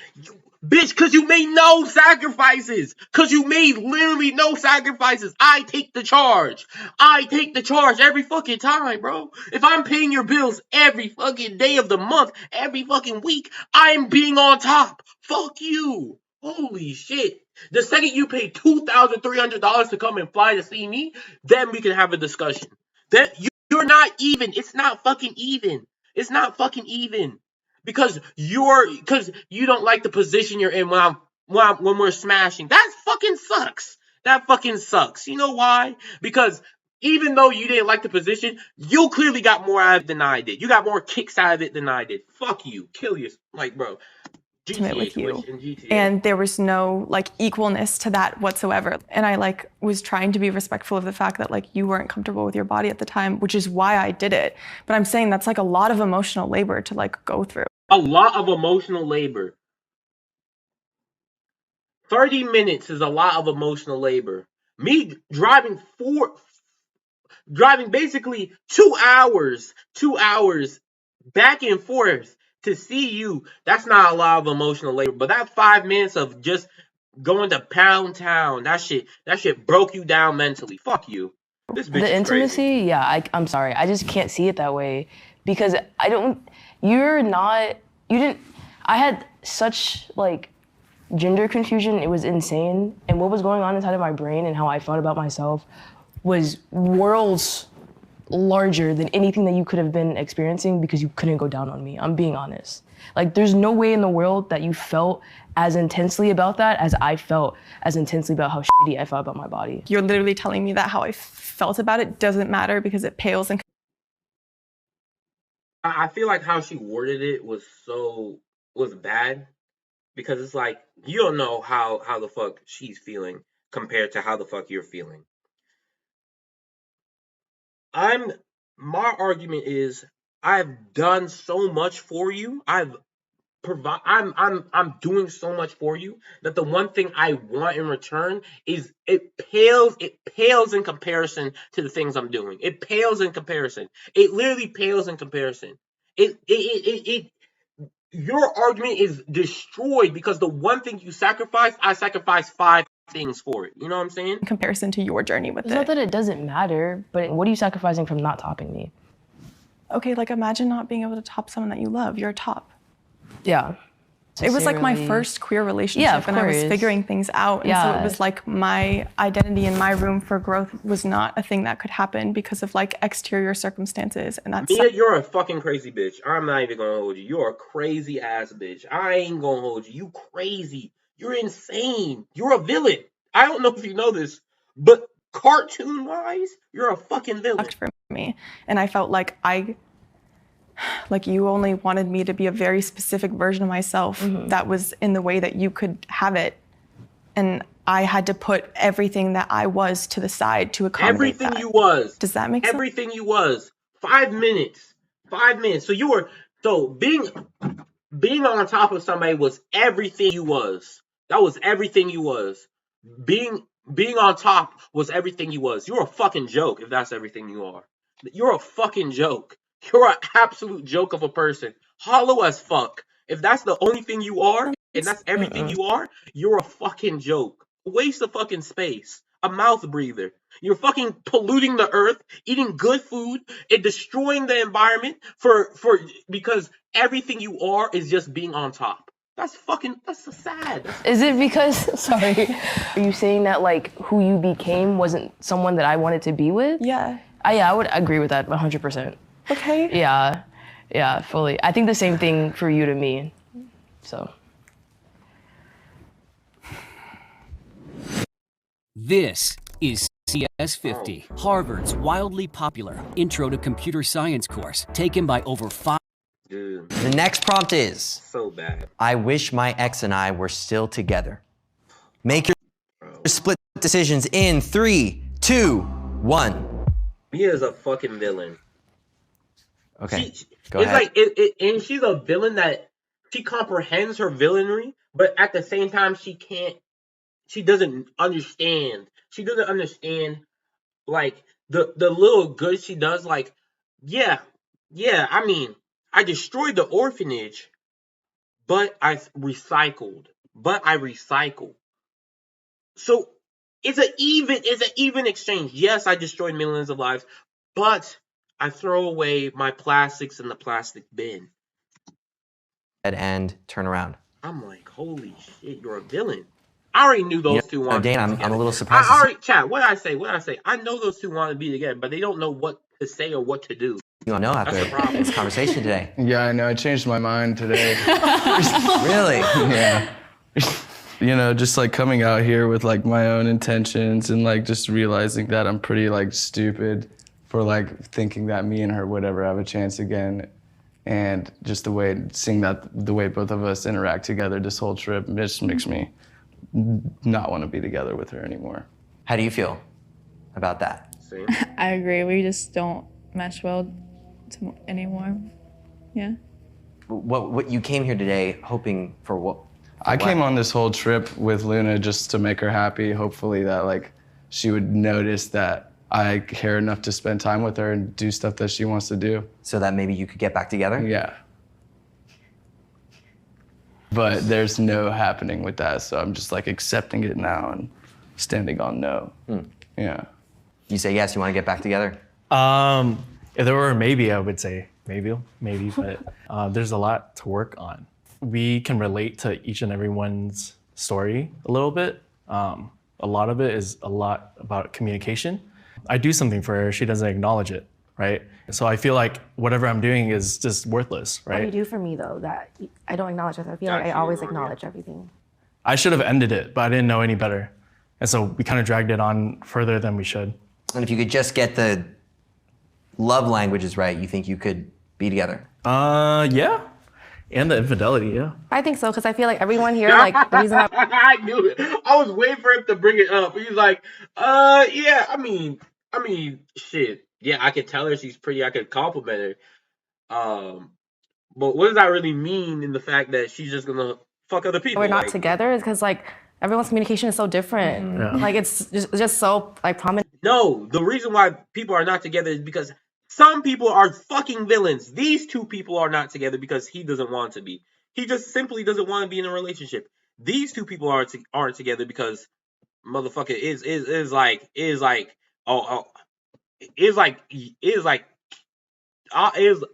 Bitch, cause you made no sacrifices. Cause you made literally no sacrifices. I take the charge. I take the charge every fucking time, bro. If I'm paying your bills every fucking day of the month, every fucking week, I'm being on top. Fuck you. Holy shit. The second you pay $2,300 to come and fly to see me, then we can have a discussion. Then you're not even. It's not fucking even. It's not fucking even. Because you don't like the position you're in when we're smashing. That fucking sucks. That fucking sucks. You know why? Because even though you didn't like the position, you clearly got more out of it than I did. You got more kicks out of it than I did. Fuck you. Kill you. Like, bro. Intimate with you, and there was no like equalness to that whatsoever. And I like was trying to be respectful of the fact that like you weren't comfortable with your body at the time, which is why I did it. But I'm saying that's like a lot of emotional labor to like go through. A lot of emotional labor. 30 minutes is a lot of emotional labor. Me driving basically 2 hours back and forth to see you, that's not a lot of emotional labor. But that 5 minutes of just going to Pound Town, that shit broke you down mentally. Fuck you. This bitch The is intimacy, crazy. yeah, I'm sorry. I just can't see it that way because I had such like gender confusion. It was insane. And what was going on inside of my brain and how I felt about myself was worlds larger than anything that you could have been experiencing because you couldn't go down on me. I'm being honest. Like, there's no way in the world that you felt as intensely about that as I felt as intensely about how shitty I felt about my body. You're literally telling me that how I felt about it doesn't matter because it pales in. I feel like how she worded it was bad because it's like you don't know how the fuck she's feeling compared to how the fuck you're feeling. My argument is I've done so much for you. I'm doing so much for you that the one thing I want in return is it pales in comparison to the things I'm doing. It pales in comparison. It literally pales in comparison. Your argument is destroyed because the one thing you sacrificed, I sacrificed 5 things for it. You know what I'm saying? In comparison to your journey with It's not that it doesn't matter, but what are you sacrificing from not topping me? Okay, like imagine not being able to top someone that you love. You're a top. Yeah. It was like my necessarily- first queer relationship, Yeah, of and I was course. figuring things out. And so Yeah. it was like my identity and my room for growth was not a thing that could happen because of like exterior circumstances. And that's Mia, you're a fucking crazy bitch. I'm not even gonna hold you. You're a crazy ass bitch. I ain't gonna hold you. You crazy. You're insane. You're a villain. I don't know if you know this, but cartoon wise, you're a fucking villain. for me. And I felt like you only wanted me to be a very specific version of myself that was in the way that you could have it. And I had to put everything that I was to the side to accommodate Everything that. you was. Does that make sense? Everything you was. 5 minutes. 5 minutes. So being on top of somebody was everything you was. That was everything you was. Being on top was everything you was. You're a fucking joke if that's everything you are. You're a fucking joke. You're an absolute joke of a person. Hollow as fuck. If that's the only thing you are, and that's everything you are, you're a fucking joke. Waste of fucking space. A mouth breather. You're fucking polluting the earth, eating good food, and destroying the environment because everything you are is just being on top. That's so sad. Is it because, sorry, are you saying that like who you became wasn't someone that I wanted to be with? Yeah. I would agree with that 100%. Okay. Yeah, fully. I think the same thing for you to me, so. This is CS50, Harvard's wildly popular Intro to Computer Science course, taken by over 5. Dude. The next prompt is, so bad. I wish my ex and I were still together. Make your split decisions in 3, 2, 1. Mia is a fucking villain. Okay, It's like and she's a villain that she comprehends her villainy, but at the same time she doesn't understand. She doesn't understand like the little good she does. Like, yeah. I mean, I destroyed the orphanage, but I recycled. So it's an even exchange. Yes, I destroyed millions of lives, but I throw away my plastics in the plastic bin. And turn around. I'm like, holy shit, you're a villain. I already knew those two wanted Dan, to be I'm together. a little surprised. I already, chat, what did I say? I know those two want to be together, but they don't know what to say or what to do. You don't know after this conversation today. Yeah, I know. I changed my mind today. Really? Yeah. You know, just like coming out here with like my own intentions and like just realizing that I'm pretty like stupid for like thinking that me and her would ever have a chance again. And just the way, seeing that the way both of us interact together this whole trip just makes me not want to be together with her anymore. How do you feel about that? I agree. We just don't mesh well anymore. Yeah. What you came here today hoping for what? I came on this whole trip with Luna just to make her happy. Hopefully that like she would notice that I care enough to spend time with her and do stuff that she wants to do. So that maybe you could get back together? Yeah. But there's no happening with that, so I'm just like accepting it now and standing on no. Yeah. You say yes, you want to get back together? If there were a maybe, I would say maybe, but there's a lot to work on. We can relate to each and everyone's story a little bit. A lot of it is a lot about communication. I do something for her, she doesn't acknowledge it, right? So I feel like whatever I'm doing is just worthless, What do you right? do for me though that I don't acknowledge it? I feel like I always acknowledge everything. I should have ended it, but I didn't know any better. And so we kind of dragged it on further than we should. And if you could just get the love languages right, you think you could be together? Yeah. And the infidelity, yeah. I think so because I feel like everyone here, like the reason why I knew it. I was waiting for him to bring it up. He's like, yeah, I mean, shit. Yeah, I could tell her she's pretty. I could compliment her. But what does that really mean in the fact that she's just gonna fuck other people? we're not Like, together is because like everyone's communication is so different. Yeah. Like it's just so like prominent. No, the reason why people are not together is because some people are fucking villains. These two people are not together because he doesn't want to be. He just simply doesn't want to be in a relationship. These two people aren't together because motherfucker is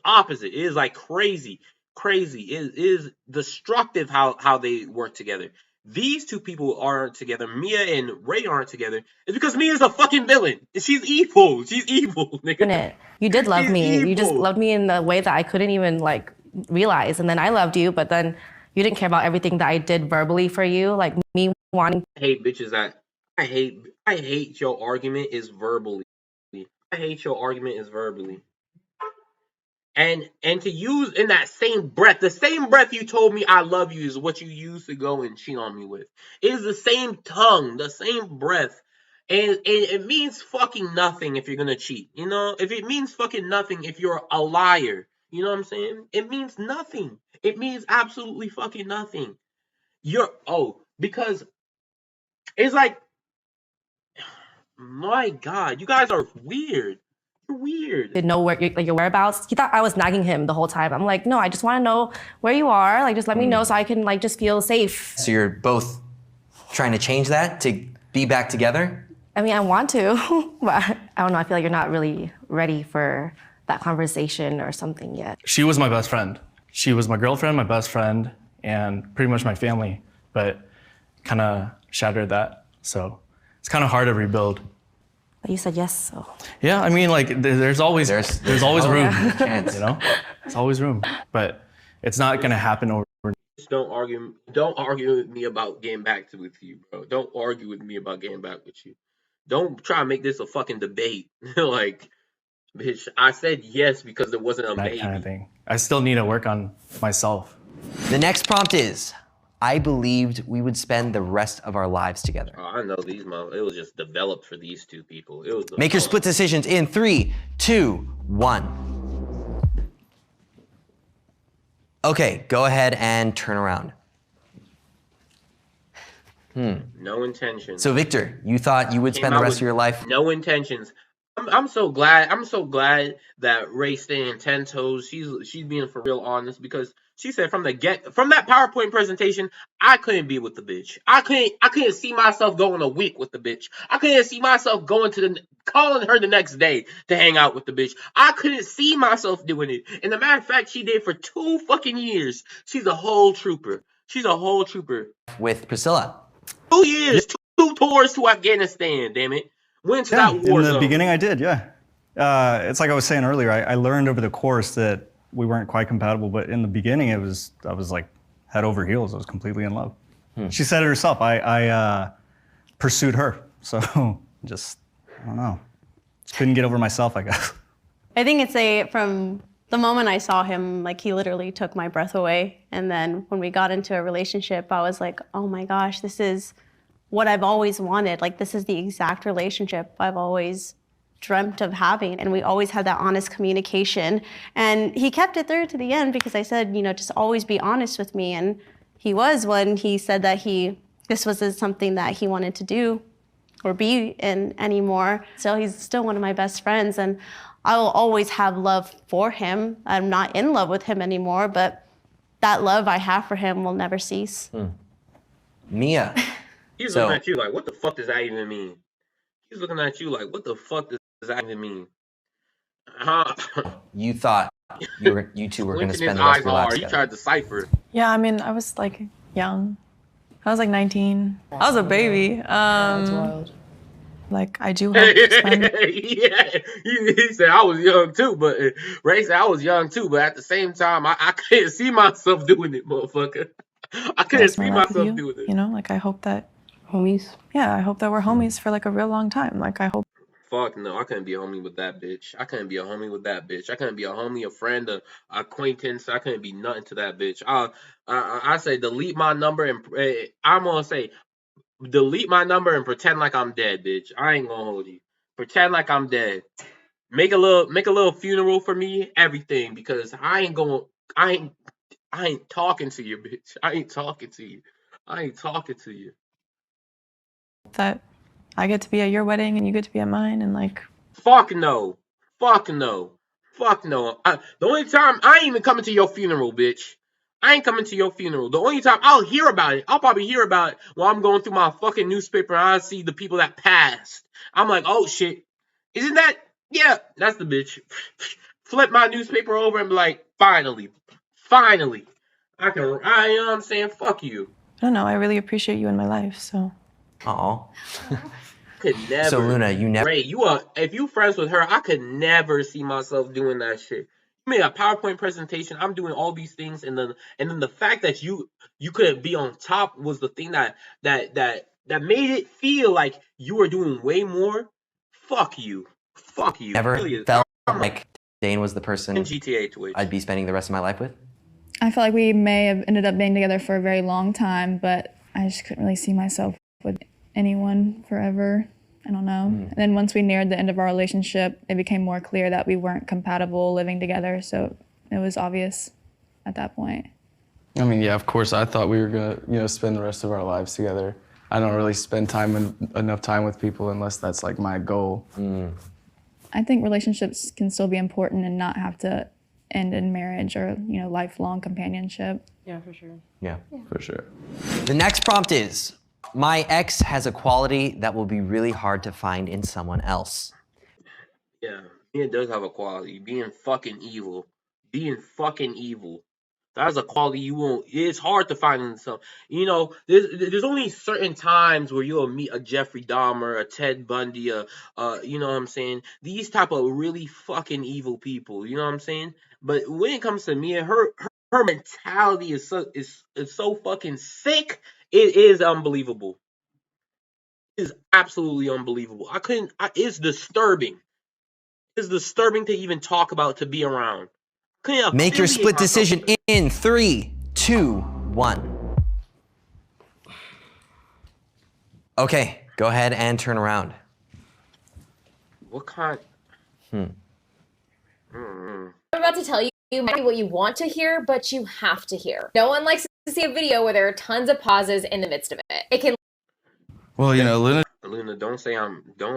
opposite. It is like crazy crazy. It is destructive how they work together. These two people aren't together. Mia and Ray aren't together. It's because Mia's a fucking villain. She's evil. She's evil, nigga. You did love She's me. evil. You just loved me in the way that I couldn't even like realize. And then I loved you, but then you didn't care about everything that I did verbally for you, like me wanting. I hate bitches that I hate your argument is verbally. I hate your argument is verbally. And to use in that same breath, the same breath you told me I love you is what you used to go and cheat on me with. It is the same tongue, the same breath. And it means fucking nothing if you're gonna cheat. You know, if it means fucking nothing if you're a liar. You know what I'm saying? It means nothing. It means absolutely fucking nothing. Because it's like, my God, you guys are weird. You're weird. Didn't know where your whereabouts. He thought I was nagging him the whole time. I'm like, no, I just want to know where you are. Like, just let me know so I can like just feel safe. So you're both trying to change that to be back together? I mean, I want to, but I don't know. I feel like you're not really ready for that conversation or something yet. She was my best friend. She was my girlfriend, my best friend, and pretty much my family, but kind of shattered that. So it's kind of hard to rebuild. But you said yes, so. Yeah, I mean, like, there's always room, chance. you know? There's always room, but it's not gonna happen over. Don't argue with me about getting back with you, bro. Don't argue with me about getting back with you. Don't try to make this a fucking debate. Like, bitch, I said yes because there wasn't a maybe. That kind of thing. I still need to work on myself. The next prompt is, I believed we would spend the rest of our lives together. Oh, I know these it was just developed for these two people. It was Make your split decisions in 3, 2, 1. Okay, go ahead and turn around. No intentions. So Victor, you thought you would spend the rest of your life? No intentions. I'm so glad that Ray's staying 10 toes. She's being for real honest, because she said from that PowerPoint presentation, I couldn't be with the bitch. I couldn't see myself going a week with the bitch. I couldn't see myself calling her the next day to hang out with the bitch. I couldn't see myself doing it. And the matter of fact, she did for 2 fucking years. She's a whole trooper. She's a whole trooper. With Priscilla. 2 years, 2 tours to Afghanistan, damn it. Went to that war in the zone. beginning I did, yeah. It's like I was saying earlier, I learned over the course that we weren't quite compatible, but in the beginning I was like head over heels. I was completely in love. She said it herself. I pursued her. So just, I don't know. Just couldn't get over myself, I guess. I think it's from the moment I saw him, like he literally took my breath away. And then when we got into a relationship, I was like, oh my gosh, this is what I've always wanted. Like, this is the exact relationship I've always dreamt of having. And we always had that honest communication. And he kept it through to the end because I said, just always be honest with me. And he was, when he said that this wasn't something that he wanted to do or be in anymore. So he's still one of my best friends. And I will always have love for him. I'm not in love with him anymore, but that love I have for him will never cease. Mia. He's looking at you like, what the fuck does that even mean? He's looking at you like, what the fuck does that even mean? You thought you two were going to spend the rest of your lives together. You tried to decipher. Yeah, I mean, I was like young. I was like 19. I was a baby. That's wild. Like, I do hope to spend... Yeah, he said I was young too, but Ray said I was young too, but at the same time, I couldn't see myself doing it, motherfucker. I couldn't see myself doing it. Like, I hope that... Homies? Yeah, I hope that we're homies for like a real long time. Like, I hope... Fuck no, I couldn't be a homie with that bitch. I couldn't be a homie with that bitch. I couldn't be a homie, a friend, a acquaintance. I couldn't be nothing to that bitch. I say delete my number and I'm gonna say delete my number and pretend like I'm dead, bitch. I ain't gonna hold you. Pretend like I'm dead. Make a little funeral for me, everything, because I ain't talking to you, bitch. I ain't talking to you. that I get to be at your wedding and you get to be at mine, and like... Fuck no. The only time I ain't even coming to your funeral, bitch. I ain't coming to your funeral. The only time I'll hear about it, I'll probably hear about it while I'm going through my fucking newspaper and I see the people that passed. I'm like, oh shit. Isn't that? Yeah, that's the bitch. Flip my newspaper over and be like, finally, Finally. You know what I'm saying? Fuck you. I don't know. I really appreciate you in my life, so. Aw. Could never. So Luna, you never. Ray, if you friends with her, I could never see myself doing that shit. You made a PowerPoint presentation. I'm doing all these things, and then the fact that you couldn't be on top was the thing that made it feel like you were doing way more. Fuck you. Fuck you. Never Really, felt like Dane was the person in GTA Twitch. I'd be spending the rest of my life with? I feel like we may have ended up being together for a very long time, but I just couldn't really see myself with anyone forever. I don't know. And then once we neared the end of our relationship, it became more clear that we weren't compatible living together, so it was obvious at that point. I mean, yeah, of course, I thought we were gonna, spend the rest of our lives together. I don't really spend enough time with people unless that's like my goal. I think relationships can still be important and not have to end in marriage or, lifelong companionship. Yeah, for sure. Yeah, for sure. The next prompt is, my ex has a quality that will be really hard to find in someone else. Yeah, it does have a quality. Being fucking evil. Being fucking evil. That is a quality you won't. It's hard to find in some. There's only certain times where you'll meet a Jeffrey Dahmer, a Ted Bundy, you know what I'm saying? These type of really fucking evil people. You know what I'm saying? But when it comes to Mia, her mentality is so fucking sick. It is unbelievable. It is absolutely unbelievable. It's disturbing. It's disturbing to even talk about, to be around. Make your split decision in 3, 2, 1. Okay, go ahead and turn around. What kind? I'm about to tell you might be what you want to hear, but you have to hear. No one likes to see a video where there are tons of pauses in the midst of it. It can. Well, Luna, don't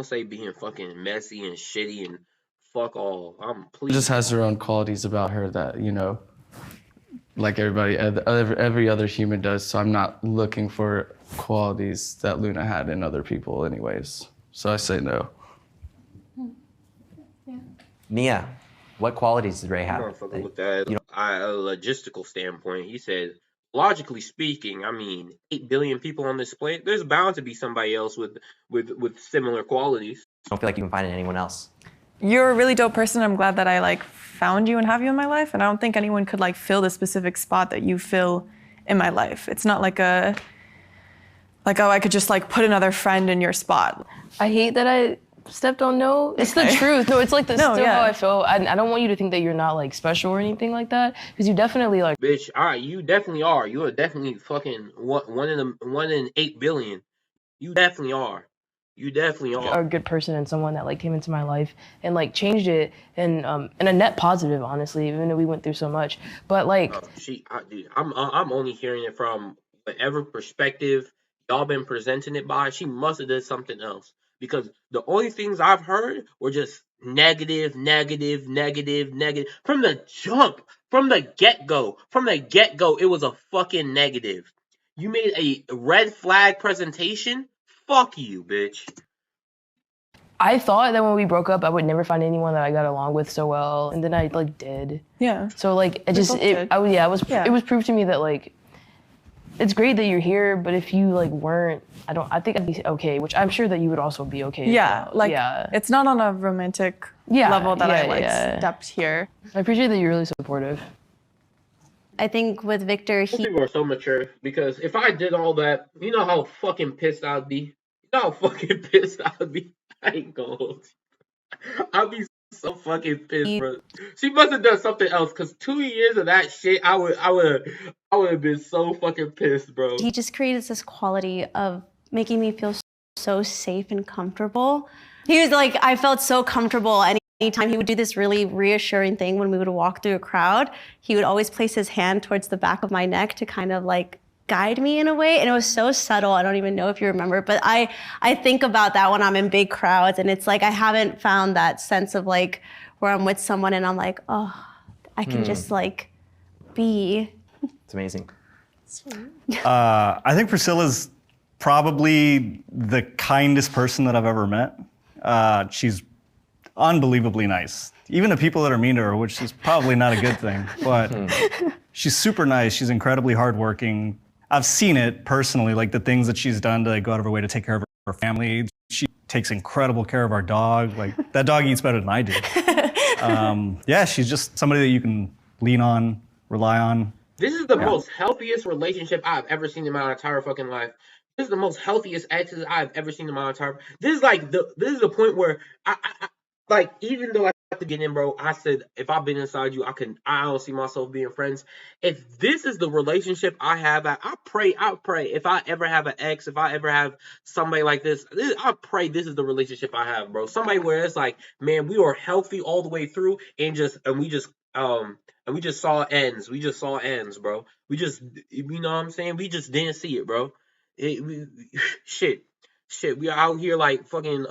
say being fucking messy and shitty and fuck all. She just has her own qualities about her that, like every other human does. So I'm not looking for qualities that Luna had in other people anyways. So I say no. Nia, what qualities did Ray have? With that, a logistical standpoint, he said, logically speaking, 8 billion people on this planet, there's bound to be somebody else with similar qualities. I don't feel like you can find anyone else. You're a really dope person. I'm glad that I found you and have you in my life. And I don't think anyone could fill the specific spot that you fill in my life. It's not oh, I could just put another friend in your spot. I hate that I stepped on no. It's the truth. No, it's still how I feel. I don't want you to think that you're not special or anything like that, because you definitely Bitch, you definitely are. You are definitely fucking one in 8 billion. You definitely are. You definitely are a good person and someone that came into my life and changed it in a net positive, honestly, even though we went through so much. But dude, I'm only hearing it from whatever perspective y'all been presenting it by. She must have did something else, because the only things I've heard were just negative from the jump, from the get-go. It was a fucking negative. You made a red flag presentation. Fuck you, bitch. I thought that when we broke up, I would never find anyone that I got along with so well, and then I did. Yeah. So it was proof to me that it's great that you're here, but if you weren't, I think I'd be okay, which I'm sure that you would also be okay. Yeah, it's not on a romantic level that I stepped here. I appreciate that you're really supportive. I think with Victor, people are so mature, because if I did all that, you know how fucking pissed I'd be. I ain't gonna hold you. I'd be so fucking pissed, bro. She must have done something else, because 2 years of that shit, I would have been so fucking pissed, bro. He just created this quality of making me feel so safe and comfortable. He was I felt so comfortable. Anytime he would do this really reassuring thing when we would walk through a crowd, he would always place his hand towards the back of my neck to kind of guide me in a way. And it was so subtle. I don't even know if you remember, but I think about that when I'm in big crowds, and it's I haven't found that sense of where I'm with someone and I'm oh, I can just be. It's amazing. I think Priscilla's probably the kindest person that I've ever met. She's unbelievably nice. Even the people that are mean to her, which is probably not a good thing, but She's super nice. She's incredibly hardworking. I've seen it personally, like the things that she's done to go out of her way to take care of her family. She takes incredible care of our dog. Like that dog eats better than I do. Yeah, she's just somebody that you can lean on, rely on. This is the most healthiest relationship I've ever seen in my entire fucking life. This is the most healthiest exes I've ever seen in my entire. This is the point where I like, even though I have to get in, bro. I said if I've been inside you, I don't see myself being friends. If this is the relationship I have, I pray if I ever have an ex, if I ever have somebody like this, I pray this is the relationship I have, bro. Somebody where it's like, man, we are healthy all the way through, and we just saw ends. We just saw ends, bro. We just, you know what I'm saying? We just didn't see it, bro. Shit. We are out here like fucking,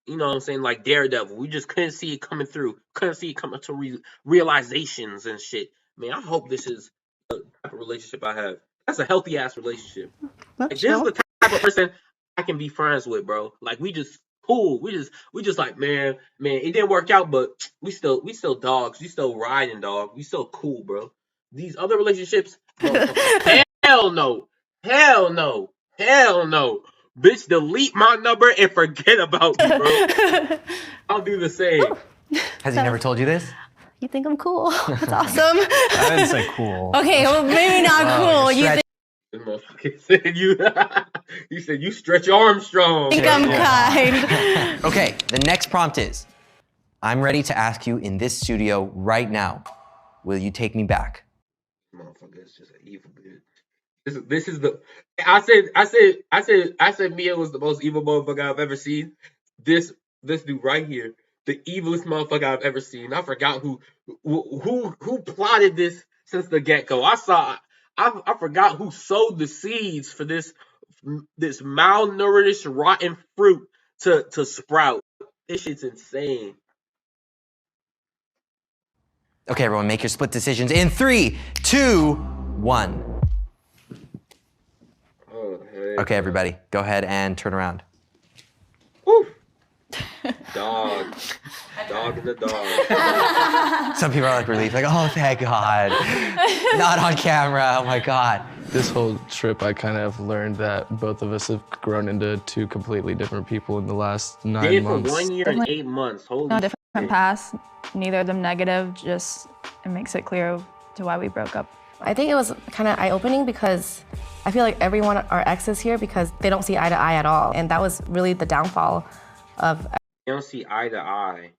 you know what I'm saying? Like Daredevil. We just couldn't see it coming through. Couldn't see it coming to realizations and shit. Man, I hope this is the type of relationship I have. That's a healthy ass relationship. Like, this is the type of person I can be friends with, bro. Like, we just cool. We just like, man, it didn't work out, but we still dogs. We still riding, dog. We still cool, bro. These other relationships, hell no. Hell no. Hell no. Bitch, delete my number and forget about me, bro. I'll do the same. Has he never told you this? You think I'm cool? That's awesome. I didn't say cool. Okay, well, maybe not cool. You think This motherfucker said you said you stretch Armstrong. I'm kind. Okay, the next prompt is, I'm ready to ask you in this studio right now, will you take me back? Motherfucker, it's just an evil bitch. This is the. I said Mia was the most evil motherfucker I've ever seen. This dude right here, the evilest motherfucker I've ever seen. I forgot who plotted this since the get-go. I forgot who sowed the seeds for this malnourished, rotten fruit to sprout. This shit's insane. Okay, everyone, make your split decisions in 3, 2, 1. Oh, hey. Okay, everybody, go ahead and turn around. Woo. Dog in the dog. Some people are like relieved, like, oh, thank God. Not on camera, oh my God. This whole trip, I kind of learned that both of us have grown into two completely different people in the last 9 months. For 1 year and 8 months. Holy No different paths, neither of them negative, just it makes it clear to why we broke up. I think it was kind of eye-opening because I feel like everyone are exes here because they don't see eye to eye at all. And that was really the downfall of... You don't see eye to eye.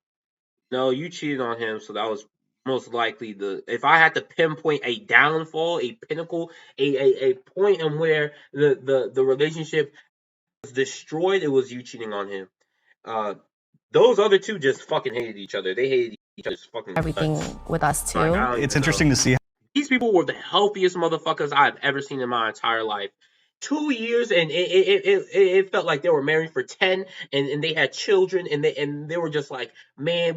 No, you cheated on him, so that was most likely if I had to pinpoint a downfall, a pinnacle, a point in where the relationship was destroyed, it was you cheating on him. Those other two just fucking hated each other. They hated each other's fucking everything guts. with us too. It's interesting to see. These people were the healthiest motherfuckers I've ever seen in my entire life. 2 years, and it felt like they were married for 10, and they had children, and they were just like, man,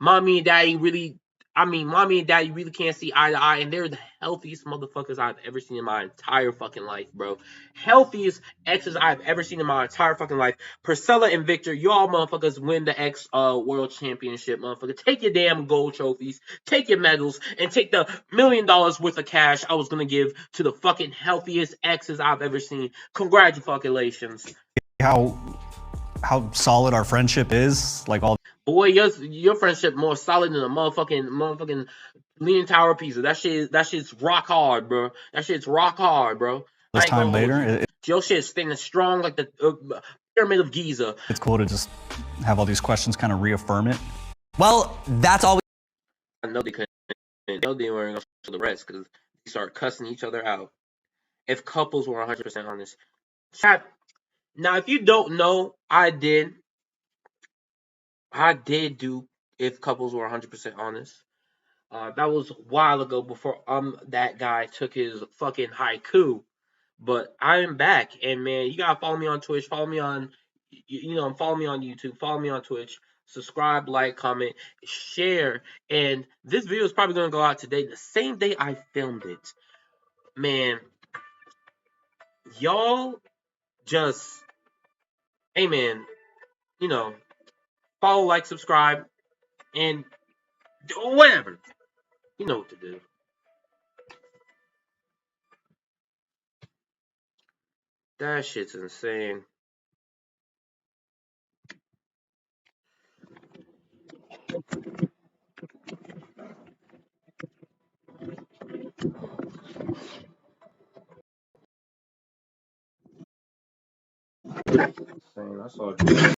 mommy and daddy really can't see eye to eye, and they're the healthiest motherfuckers I've ever seen in my entire fucking life, bro. Healthiest exes I've ever seen in my entire fucking life. Priscilla and Victor, y'all motherfuckers win the X World Championship, motherfucker. Take your damn gold trophies, take your medals, and take the $1 million worth of cash I was gonna give to the fucking healthiest exes I've ever seen. Congratulations. How solid our friendship is, like all. Boy, your friendship more solid than a motherfucking Leaning Tower pizza. That shit's rock hard, bro. That shit's rock hard, bro. This time later, your shit's standing strong like the Pyramid of Giza. It's cool to just have all these questions kind of reaffirm it. Well, that's all. I know they couldn't. They weren't gonna show the rest because they start cussing each other out. If couples were 100% honest, chat. Now, if you don't know, I did do if couples were 100% honest. That was a while ago before that guy took his fucking haiku. But I am back, and man, you gotta follow me on Twitch, follow me on follow me on YouTube, follow me on Twitch, subscribe, like, comment, share, and this video is probably gonna go out today, the same day I filmed it. Man, y'all just, hey man, follow, like, subscribe, and whatever. You know what to do. That shit's insane. Insane. I saw